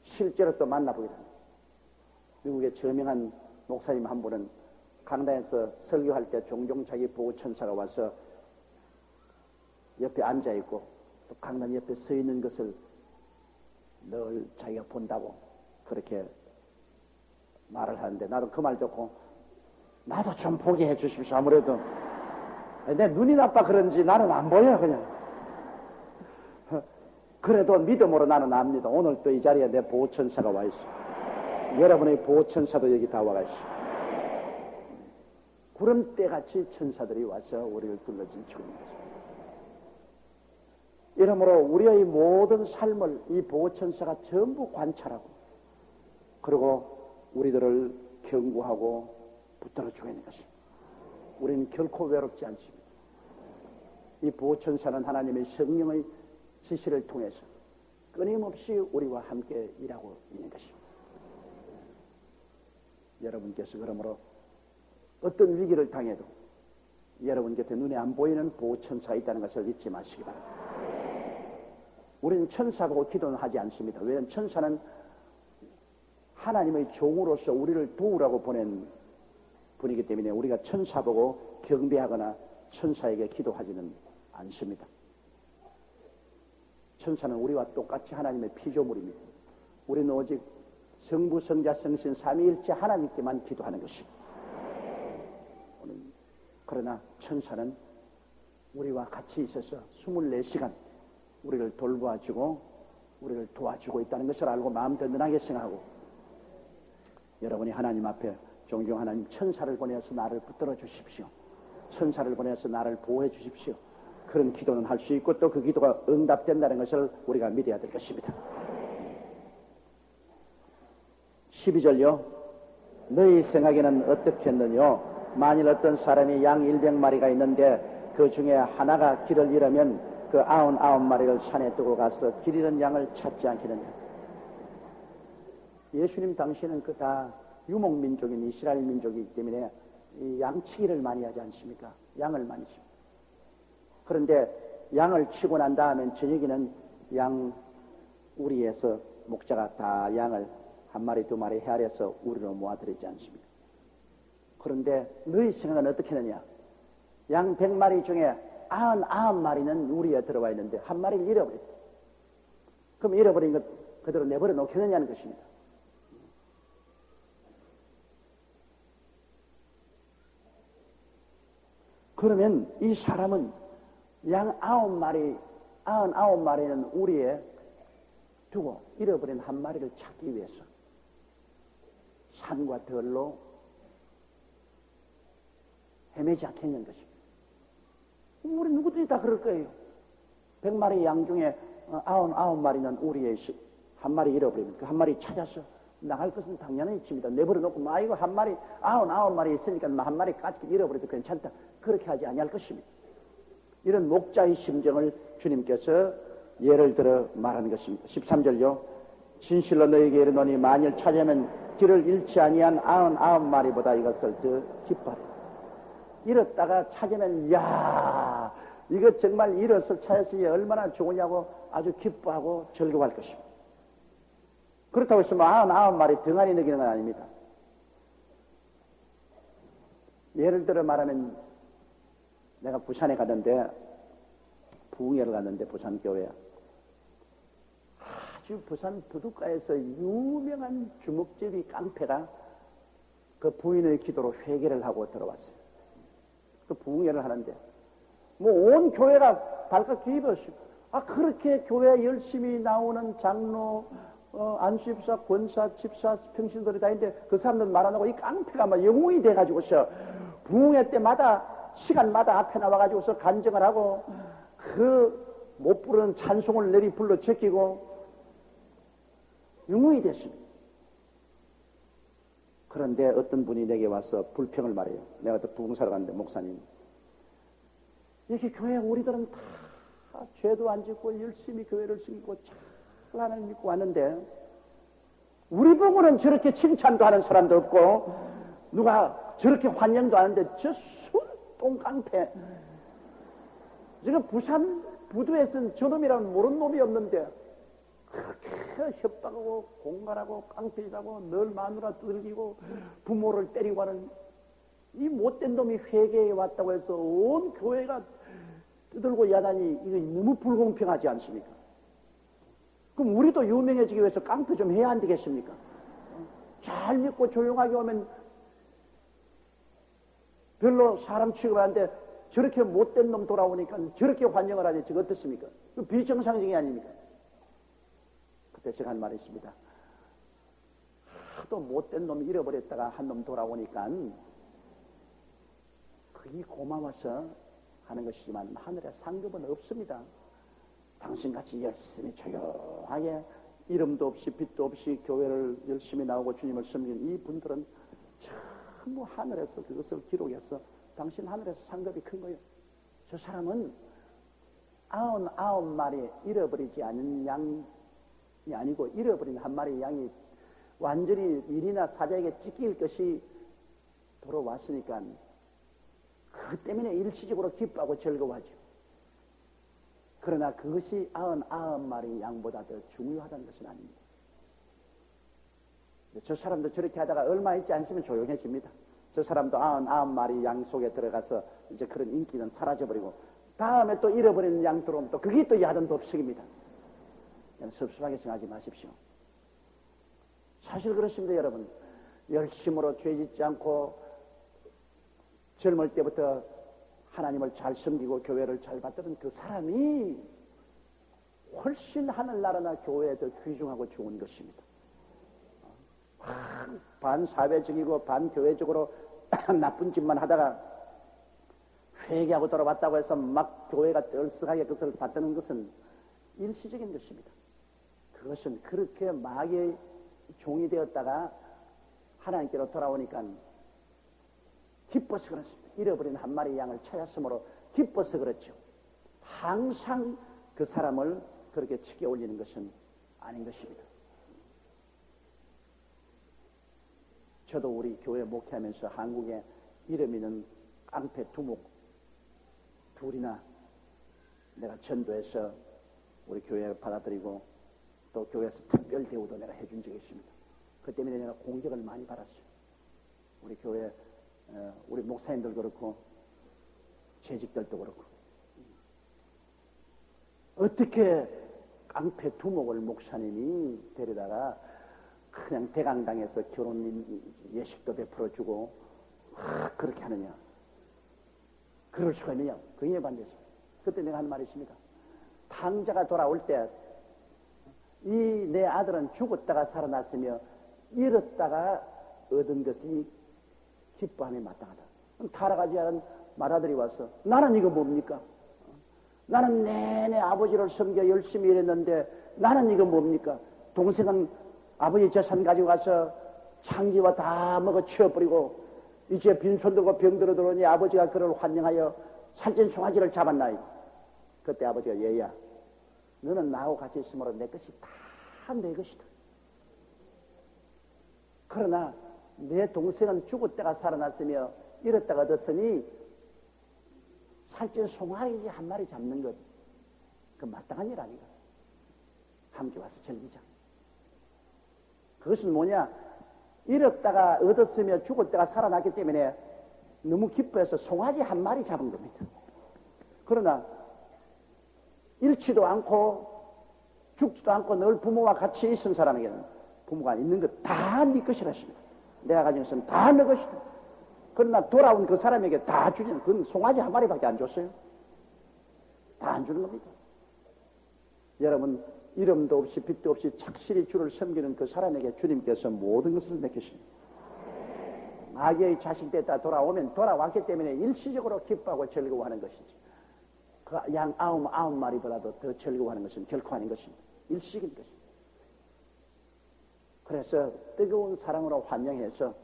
실제로 또 만나보기도 합니다. 미국의 저명한 목사님 한 분은 강단에서 설교할 때 종종 자기 보호천사가 와서 옆에 앉아있고 또 강단 옆에 서 있는 것을 늘 자기가 본다고 그렇게 말을 하는데, 나도 그 말 듣고 나도 좀 보게 해 주십시오. 아무래도 내 눈이 나빠 그런지 나는 안 보여 그냥. 그래도 믿음으로 나는 압니다. 오늘 또 이 자리에 내 보호천사가 와 있어. 여러분의 보호천사도 여기 다 와가 있어. 구름대같이 천사들이 와서 우리를 둘러지고 있는 것입니다. 이러므로 우리의 모든 삶을 이 보호천사가 전부 관찰하고 그리고 우리들을 경고하고 붙들어주고 있는 것입니다. 우리는 결코 외롭지 않습니다. 이 보호천사는 하나님의 성령의 지시를 통해서 끊임없이 우리와 함께 일하고 있는 것입니다. 여러분께서 그러므로 어떤 위기를 당해도 여러분 곁에 눈에 안 보이는 보호천사가 있다는 것을 잊지 마시기 바랍니다. 우리는 천사 보고 기도는 하지 않습니다. 왜냐하면 천사는 하나님의 종으로서 우리를 도우라고 보낸 분이기 때문에 우리가 천사 보고 경배하거나 천사에게 기도하지는 않습니다. 천사는 우리와 똑같이 하나님의 피조물입니다. 우리는 오직 성부, 성자, 성신, 삼위일체 하나님께만 기도하는 것입니다. 그러나 천사는 우리와 같이 있어서 24시간 우리를 돌보아주고 우리를 도와주고 있다는 것을 알고 마음 든든하게 생각하고 여러분이 하나님 앞에 종종 하나님 천사를 보내서 나를 붙들어 주십시오. 천사를 보내서 나를 보호해 주십시오. 그런 기도는 할 수 있고 또 그 기도가 응답된다는 것을 우리가 믿어야 될 것입니다. 12절요. 너희 생각에는 어떻게 했느냐? 만일 어떤 사람이 양 100마리가 있는데 그 중에 하나가 길을 잃으면 그 99마리를 산에 두고 가서 길 잃은 양을 찾지 않겠느냐? 예수님 당시에는 그 다 유목민족인 이스라엘 민족이기 때문에 이 양치기를 많이 하지 않습니까? 양을 많이 칩니다. 그런데 양을 치고 난 다음엔 저녁에는 양 우리에서 목자가 다 양을 한 마리 두 마리 헤아려서 우리로 모아드리지 않습니까? 그런데 너희 생각은 어떻게 하느냐? 양 100마리 중에 99마리는 우리에 들어와 있는데 한 마리를 잃어버렸다. 그럼 잃어버린 것 그대로 내버려 놓겠느냐는 것입니다. 그러면 이 사람은 양 99마리는 우리에 두고 잃어버린 한 마리를 찾기 위해서 산과 들로 헤매지 않겠냐는 것입니다. 우리 누구든지 다 그럴 거예요. 100마리 양 중에 99마리는 우리에 한 마리 잃어버리면 그 한 마리 찾아서 나갈 것은 당연한 이치입니다. 내버려 놓고 이거 한 마리 99마리 있으니까 한 마리까지 잃어버려도 괜찮다. 그렇게 하지 아니할 것입니다. 이런 목자의 심정을 주님께서 예를 들어 말하는 것입니다. 13절요. 진실로 너희에게 이르노니 만일 찾으면 길을 잃지 아니한 99마리보다 이것을 더 기뻐하라. 잃었다가 찾으면 야 이거 정말 잃어서 찾았으니 얼마나 좋으냐고 아주 기뻐하고 즐거워할 것입니다. 그렇다고 해서 99마리 등한히 느끼는 건 아닙니다. 예를 들어 말하면 내가 부산에 갔는데 부흥회를 갔는데 부산교회 아주 부산 부둣가에서 유명한 주먹제비 깡패가 그 부인의 기도로 회개를 하고 들어왔어요. 그 부흥회를 하는데 뭐 온 교회가 발칵 뒤집었어요. 그렇게 교회 열심히 나오는 장로 안수집사, 권사, 집사, 평신들이 다 있는데 그 사람들 말 안 하고 이 깡패가 막 영웅이 돼가지고서 부흥회 때마다 시간마다 앞에 나와가지고서 간증을 하고 그 못 부르는 찬송을 내리 불러 제끼고 영웅이 됐습니다. 그런데 어떤 분이 내게 와서 불평을 말해요. 내가 또 부흥사로 갔는데 목사님 이렇게 교회 우리들은 다 죄도 안 짓고 열심히 교회를 섬기고 잘 하나님 믿고 왔는데 우리 보고는 저렇게 칭찬도 하는 사람도 없고 누가 저렇게 환영도 하는데 저 손똥깡패 지금 부산 부두에서는 저놈이라는 모르는 놈이 없는데 그렇게 협박하고 공갈하고 깡패라고 늘 마누라 두들기고 부모를 때리고 하는 이 못된 놈이 회개에 왔다고 해서 온 교회가 두들고 야단이 이거 너무 불공평하지 않습니까? 그럼 우리도 유명해지기 위해서 깡패 좀 해야 안 되겠습니까? 잘 믿고 조용하게 오면 별로 사람 취급하는데 저렇게 못된 놈 돌아오니까 저렇게 환영을 하니 지금 어떻습니까? 비정상적이 아닙니까? 그때 제가 한 말이 있습니다. 하도 못된 놈이 잃어버렸다가 한 놈 돌아오니까 그게 고마워서 하는 것이지만 하늘에 상급은 없습니다. 당신같이 열심히 조용하게 이름도 없이 빛도 없이 교회를 열심히 나오고 주님을 섬기는 이 분들은 전부 하늘에서 그것을 기록해서 당신 하늘에서 상급이 큰 거예요. 저 사람은 99마리 잃어버리지 않은 양이 아니고 잃어버린 한 마리 양이 완전히 일이나 사자에게 찢길 것이 돌아왔으니까 그 때문에 일시적으로 기뻐하고 즐거워하죠. 그러나 그것이 99마리 양보다 더 중요하다는 것은 아닙니다. 저 사람도 저렇게 하다가 얼마 있지 않으면 조용해집니다. 저 사람도 99마리 양 속에 들어가서 이제 그런 인기는 사라져버리고 다음에 또 잃어버리는 양 들어오면 또 그게 또 야단 덥석입니다. 섭섭하게 생각하지 마십시오. 사실 그렇습니다, 여러분. 열심으로 죄짓지 않고 젊을 때부터 하나님을 잘 섬기고 교회를 잘 받들은 그 사람이 훨씬 하늘나라나 교회에 더 귀중하고 좋은 것입니다. 반사회적이고 반교회적으로 나쁜 짓만 하다가 회개하고 돌아왔다고 해서 막 교회가 떨썩하게 그것을 받드는 것은 일시적인 것입니다. 그것은 그렇게 마귀의 종이 되었다가 하나님께로 돌아오니까 기뻐서 그렇습니다. 잃어버린 한 마리 양을 찾았으므로 기뻐서 그렇죠. 항상 그 사람을 그렇게 치게 올리는 것은 아닌 것입니다. 저도 우리 교회 목회하면서 한국에 이름 있는 깡패 두목 둘이나 내가 전도해서 우리 교회를 받아들이고 또 교회에서 특별 대우도 내가 해준 적이 있습니다. 그 때문에 내가 공격을 많이 받았어요. 우리 교회 우리 목사님들 그렇고 재직들도 그렇고 어떻게 깡패 두목을 목사님이 데려다가 그냥 대강당에서 결혼 예식도 베풀어주고 그렇게 하느냐. 그럴 수가 있느냐. 그에 반대해서 그때 내가 한 말이 있습니다. 탕자가 돌아올 때 이 내 아들은 죽었다가 살아났으며 잃었다가 얻은 것이 기뻐함에 마땅하다. 타락하지 않은 맏아들이 와서 나는 이거 뭡니까? 나는 내내 아버지를 섬겨 열심히 일했는데 나는 이거 뭡니까? 동생은 아버지 재산 가지고 가서 창기와 다 먹어 치워버리고 이제 빈손 들고 병들어 들어오니 아버지가 그를 환영하여 살찐 송아지를 잡았나이. 그때 아버지가 얘야 너는 나하고 같이 있으므로 내 것이 다 내 것이다. 그러나 내 동생은 죽었다가 살아났으며 잃었다가 얻었으니 살찐 송아지 한 마리 잡는 것 그 마땅한 일 아닌가. 함께 와서 즐기자. 그것은 뭐냐? 잃었다가 얻었으며 죽었다가 살아났기 때문에 너무 기뻐해서 송아지 한 마리 잡은 겁니다. 그러나 잃지도 않고 죽지도 않고 늘 부모와 같이 있은 사람에게는 부모가 있는 것 다 네 것이라 하십니다. 내가 가진 것은 다 내 것이다. 그러나 돌아온 그 사람에게 다 주지는 그건 송아지 한 마리밖에 안 줬어요. 다 안 주는 겁니다. 여러분 이름도 없이 빛도 없이 착실히 주를 섬기는 그 사람에게 주님께서 모든 것을 맡기십니다. 마귀의 자식 됐다 돌아오면 돌아왔기 때문에 일시적으로 기뻐하고 즐거워하는 것이지 그 양 아홉 마리보다도 더 즐거워하는 것은 결코 아닌 것입니다. 일시적인 것입니다. 그래서 뜨거운 사랑으로 환영해서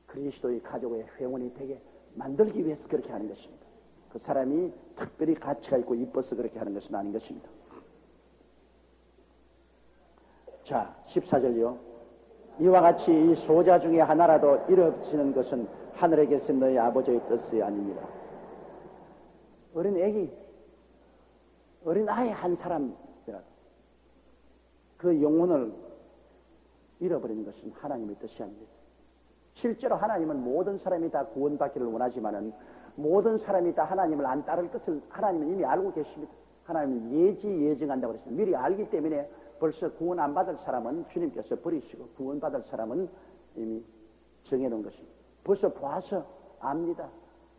그리스도의 가족의 회원이 되게 만들기 위해서 그렇게 하는 것입니다. 그 사람이 특별히 가치가 있고 이뻐서 그렇게 하는 것은 아닌 것입니다. 자, 14절요. 이와 같이 이 소자 중에 하나라도 잃어지는 것은 하늘에 계신 너희 아버지의 뜻이 아닙니다. 어린 애기, 어린 아이 한 사람이라도 그 영혼을 잃어버리는 것은 하나님의 뜻이 아닙니다. 실제로 하나님은 모든 사람이 다 구원받기를 원하지만은 모든 사람이 다 하나님을 안 따를 것을 하나님은 이미 알고 계십니다. 하나님은 예정한다고 그랬습니다. 미리 알기 때문에 벌써 구원 안 받을 사람은 주님께서 버리시고 구원받을 사람은 이미 정해놓은 것입니다. 벌써 봐서 압니다.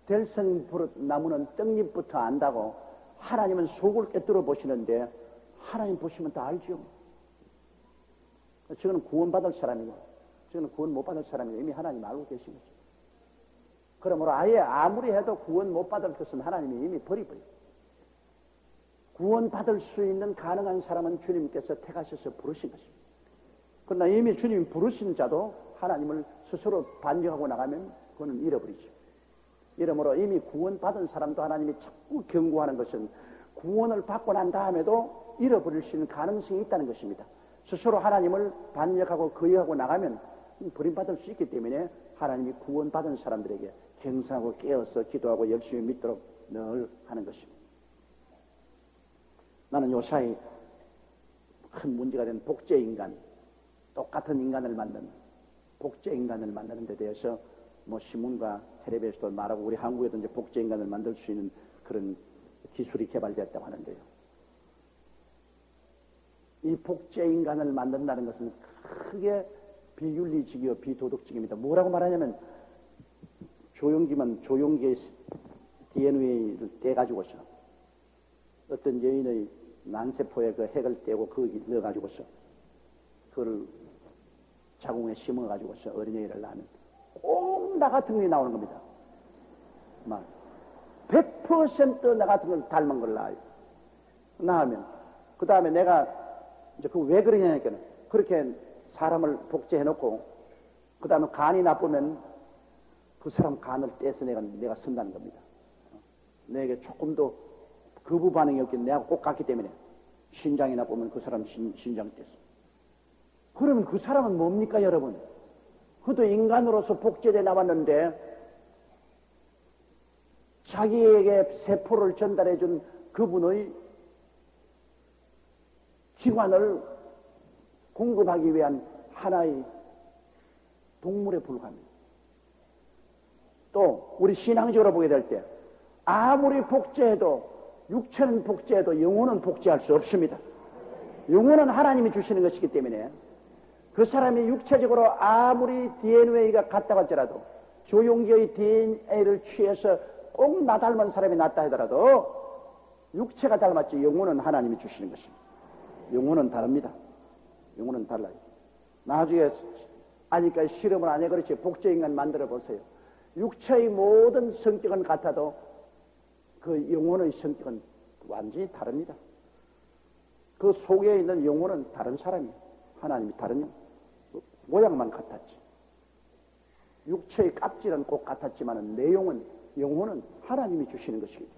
들성나무는 떡잎부터 안다고 하나님은 속을 꿰뚫어 보시는데 하나님 보시면 다 알죠. 저는 구원받을 사람이고 저는 구원 못 받을 사람이고 이미 하나님 알고 계신 거죠. 그러므로 아예 아무리 해도 구원 못 받을 것은 하나님이 이미 버리버려요. 구원받을 수 있는 가능한 사람은 주님께서 택하셔서 부르신 것입니다. 그러나 이미 주님이 부르신 자도 하나님을 스스로 반격하고 나가면 그거는 잃어버리죠. 이러므로 이미 구원받은 사람도 하나님이 자꾸 경고하는 것은 구원을 받고 난 다음에도 잃어버릴 수 있는 가능성이 있다는 것입니다. 스스로 하나님을 반역하고 거역하고 나가면 버림받을 수 있기 때문에 하나님이 구원받은 사람들에게 경성하고 깨어서 기도하고 열심히 믿도록 늘 하는 것입니다. 나는 요사이 큰 문제가 된 복제인간, 똑같은 인간을 만드는 복제인간을 만드는 데 대해서 뭐 신문과 텔레비에서도 말하고 우리 한국에도 이제 복제인간을 만들 수 있는 그런 기술이 개발되었다고 하는데요. 이 복제인간을 만든다는 것은 크게 비윤리적이요 비도덕적입니다. 뭐라고 말하냐면 조용기의 DNA를 떼가지고서 어떤 여인의 난세포에 그 핵을 떼고 거기 넣어가지고서 그걸 자궁에 심어가지고서 어린애를 낳으면 꼭 나 같은 게 나오는 겁니다. 막 100% 나 같은 걸 닮은 걸 낳아요. 낳으면 그 다음에 내가 이제 그 왜 그러냐니까 그렇게 사람을 복제해놓고 그 다음에 간이 나쁘면 그 사람 간을 떼서 내가 쓴다는 겁니다. 내게 조금도 거부 반응이 없긴 내가 꼭 갔기 때문에 신장이 나쁘면 그 사람 신장 떼서. 그러면 그 사람은 뭡니까 여러분? 그도 인간으로서 복제돼 나왔는데 자기에게 세포를 전달해 준 그분의 기관을 공급하기 위한 하나의 동물에 불과합니다. 또 우리 신앙적으로 보게 될 때 아무리 복제해도 육체는 복제해도 영혼은 복제할 수 없습니다. 영혼은 하나님이 주시는 것이기 때문에 그 사람이 육체적으로 아무리 DNA가 같다고 할지라도 조용기의 DNA를 취해서 꼭 나 닮은 사람이 낫다 하더라도 육체가 닮았지 영혼은 하나님이 주시는 것입니다. 영혼은 다릅니다. 영혼은 달라요. 나중에 아직까지 실험을 안 해 그렇지 복제인간 만들어 보세요. 육체의 모든 성격은 같아도 그 영혼의 성격은 완전히 다릅니다. 그 속에 있는 영혼은 다른 사람이에요. 하나님이 다른 영. 모양만 같았지. 육체의 껍질은 꼭 같았지만 내용은 영혼은 하나님이 주시는 것이기 때문에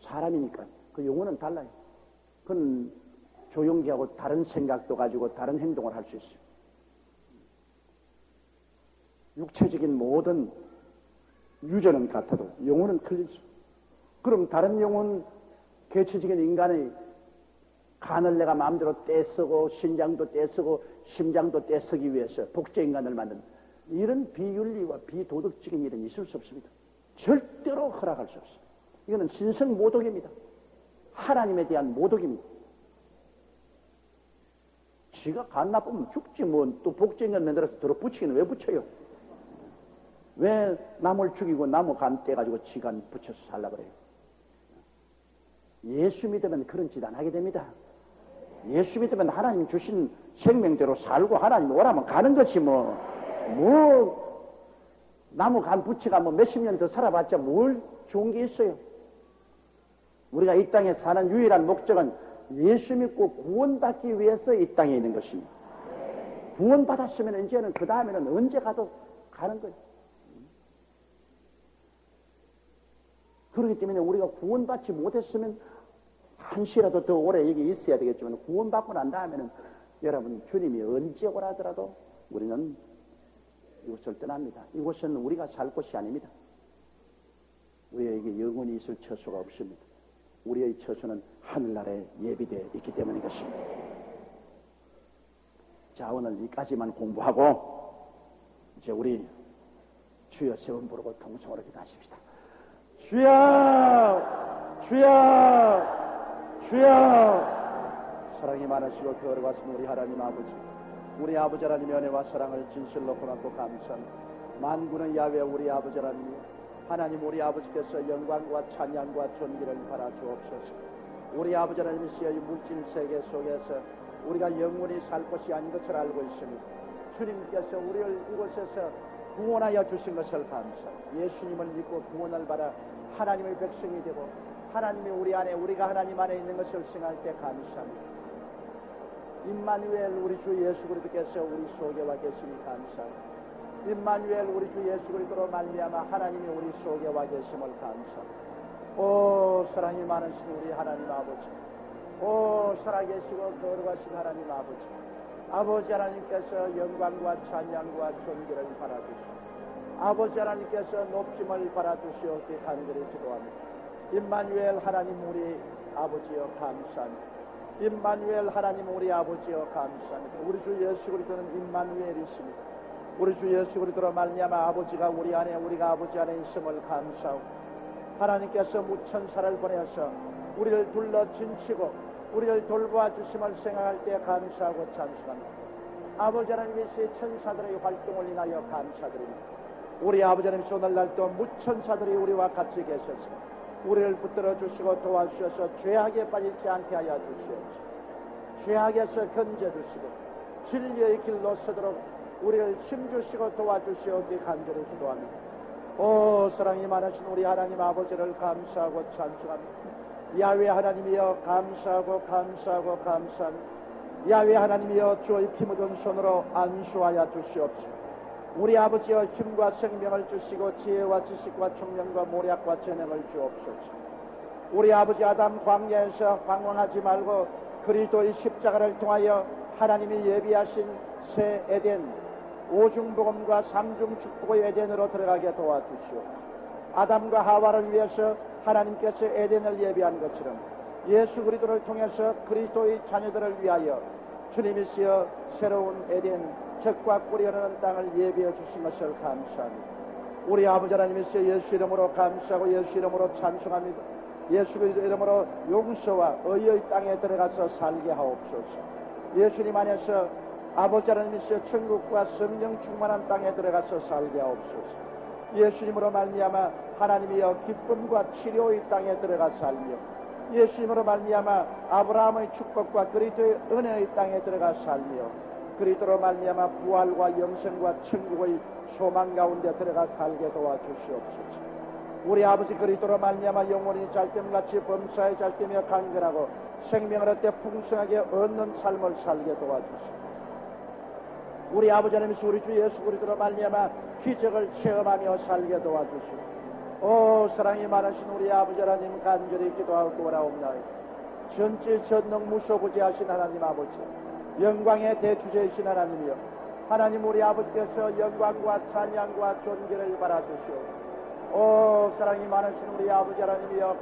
사람이니까 그 영혼은 달라요. 그건 조용기하고 다른 생각도 가지고 다른 행동을 할 수 있어요. 육체적인 모든 유전은 같아도 영혼은 틀릴 수. 그럼 다른 영혼, 개체적인 인간의 간을 내가 마음대로 떼쓰고 신장도 떼쓰고 심장도 떼쓰기 위해서 복제인간을 만든 이런 비윤리와 비도덕적인 일은 있을 수 없습니다. 절대로 허락할 수 없습니다. 이거는 신성 모독입니다. 하나님에 대한 모독입니다. 지가 간 나쁘면 죽지 뭐 또 복제인간 만들어서 들어 붙이기는 왜 붙여요? 왜 남을 죽이고 나무 간 떼가지고 지간 붙여서 살라 그래요? 예수 믿으면 그런 짓 안 하게 됩니다. 예수 믿으면 하나님 주신 생명대로 살고 하나님 오라면 가는 것이 뭐 나무 간 붙여가 뭐 몇십 년 더 살아봤자 뭘 좋은 게 있어요? 우리가 이 땅에 사는 유일한 목적은 예수 믿고 구원받기 위해서 이 땅에 있는 것입니다. 구원받았으면 이제는 그 다음에는 언제 가도 가는 거예요. 그렇기 때문에 우리가 구원받지 못했으면 한시라도 더 오래 여기 있어야 되겠지만 구원받고 난 다음에는 여러분 주님이 언제 오라더라도 우리는 이곳을 떠납니다. 이곳은 우리가 살 곳이 아닙니다. 우리에게 영원히 있을 처소가 없습니다. 우리의 처소는 하늘나라에 예비되어 있기 때문인 것입니다. 자, 오늘 이까지만 공부하고 이제 우리 주여 세 번 부르고 통성으로 기도하십시다. 주여 주여 주여. 사랑이 많으시고 거룩하신 우리 하나님 아버지, 우리 아버지 하나님의 은혜와 사랑을 진실로 고맙고 감사합니다. 만군의 야훼 우리 아버지 하나님, 하나님 우리 아버지께서 영광과 찬양과 존귀를 받아 주옵소서. 우리 아버지 하나님이시여 이 물질 세계 속에서 우리가 영원히 살 것이 아닌 것을 알고 있습니다. 주님께서 우리를 이곳에서 구원하여 주신 것을 감사합니다. 예수님을 믿고 구원을 받아 하나님의 백성이 되고 하나님이 우리 안에 우리가 하나님 안에 있는 것을 생각할 때 감사합니다. 임마누엘 우리 주 예수 그리스도께서 우리 속에 와 계심이 감사합니다. 임마누엘 우리 주 예수 그리스도로 말미암아 하나님이 우리 속에 와 계심을 감사합니다. 오 사랑이 많으신 우리 하나님 아버지, 오 살아계시고 거룩하신 하나님 아버지, 아버지 하나님께서 영광과 찬양과 존귀를 받아주시고 아버지 하나님께서 높임을 받아주시옵기 간절히 기도합니다. 임마누엘 하나님 우리 아버지여 감사합니다. 임마누엘 하나님 우리 아버지여 감사합니다. 우리 주 예수 그리스도는 임마누엘이십니다. 우리 주 예수 그리스도로 말미암아 아버지가 우리 안에 우리가 아버지 안에 있음을 감사하고 하나님께서 무천사를 보내서 우리를 둘러 진치고 우리를 돌보아 주심을 생각할 때 감사하고 찬송합니다. 아버지 하나님께서 천사들의 활동을 인하여 감사드립니다. 우리 아버지 하나님께서 오늘날 또 무천사들이 우리와 같이 계셨습니다. 우리를 붙들어 주시고 도와주셔서 죄악에 빠지지 않게 하여 주시옵소서. 죄악에서 건져주시고 진리의 길로 서도록 우리를 힘주시고 도와주시옵기 간절히 기도합니다. 오 사랑이 많으신 우리 하나님 아버지를 감사하고 찬송합니다. 야훼 하나님이여 감사하고 감사하고 감사합니다. 야훼 하나님이여 주의 피 묻은 손으로 안수하여 주시옵소서. 우리 아버지여 힘과 생명을 주시고 지혜와 지식과 총명과 모략과 재능을 주옵소서. 우리 아버지 아담 광야에서 방황하지 말고 그리스도의 십자가를 통하여 하나님이 예비하신 새 에덴 오중복음과 삼중 축복의 에덴으로 들어가게 도와주시오. 아담과 하와를 위해서 하나님께서 에덴을 예비한 것처럼 예수 그리스도를 통해서 그리스도의 자녀들을 위하여 주님이시여 새로운 에덴 적과 꿀이 흐르는 땅을 예비해 주신 것을 감사합니다. 우리 아버지 하나님이시여 예수 이름으로 감사하고 예수 이름으로 찬송합니다. 예수 그리스도 이름으로 용서와 의의 땅에 들어가서 살게 하옵소서. 예수님 안에서 아버지 하나님이시여 천국과 성령 충만한 땅에 들어가서 살게 하옵소서. 예수님으로 말미암아 하나님이여 기쁨과 치료의 땅에 들어가 살며 예수님으로 말미암아 아브라함의 축복과 그리스도의 은혜의 땅에 들어가 살며 그리스도로 말미암아 부활과 영생과 천국의 소망 가운데 들어가 살게 도와주시옵소서. 우리 아버지 그리스도로 말미암아 영원히 잘됨같이 범사에 잘되며 강건하고 생명을 얻되 풍성하게 얻는 삶을 살게 도와주시옵소서. 우리 아버지 하나님이시 우리 주 예수 그리스도로 말미암아 기적을 체험하며 살게 도와주시옵소서. 오 사랑이 많으신 우리 아버지 하나님 간절히 기도하고 원하옵나이다. 전지 전능 무소부지하신 하나님 아버지 영광의 대주제이신 하나님이여 하나님 우리 아버지께서 영광과 찬양과 존귀를 받아주시오. 오 사랑이 많으신 우리 아버지 하나님이여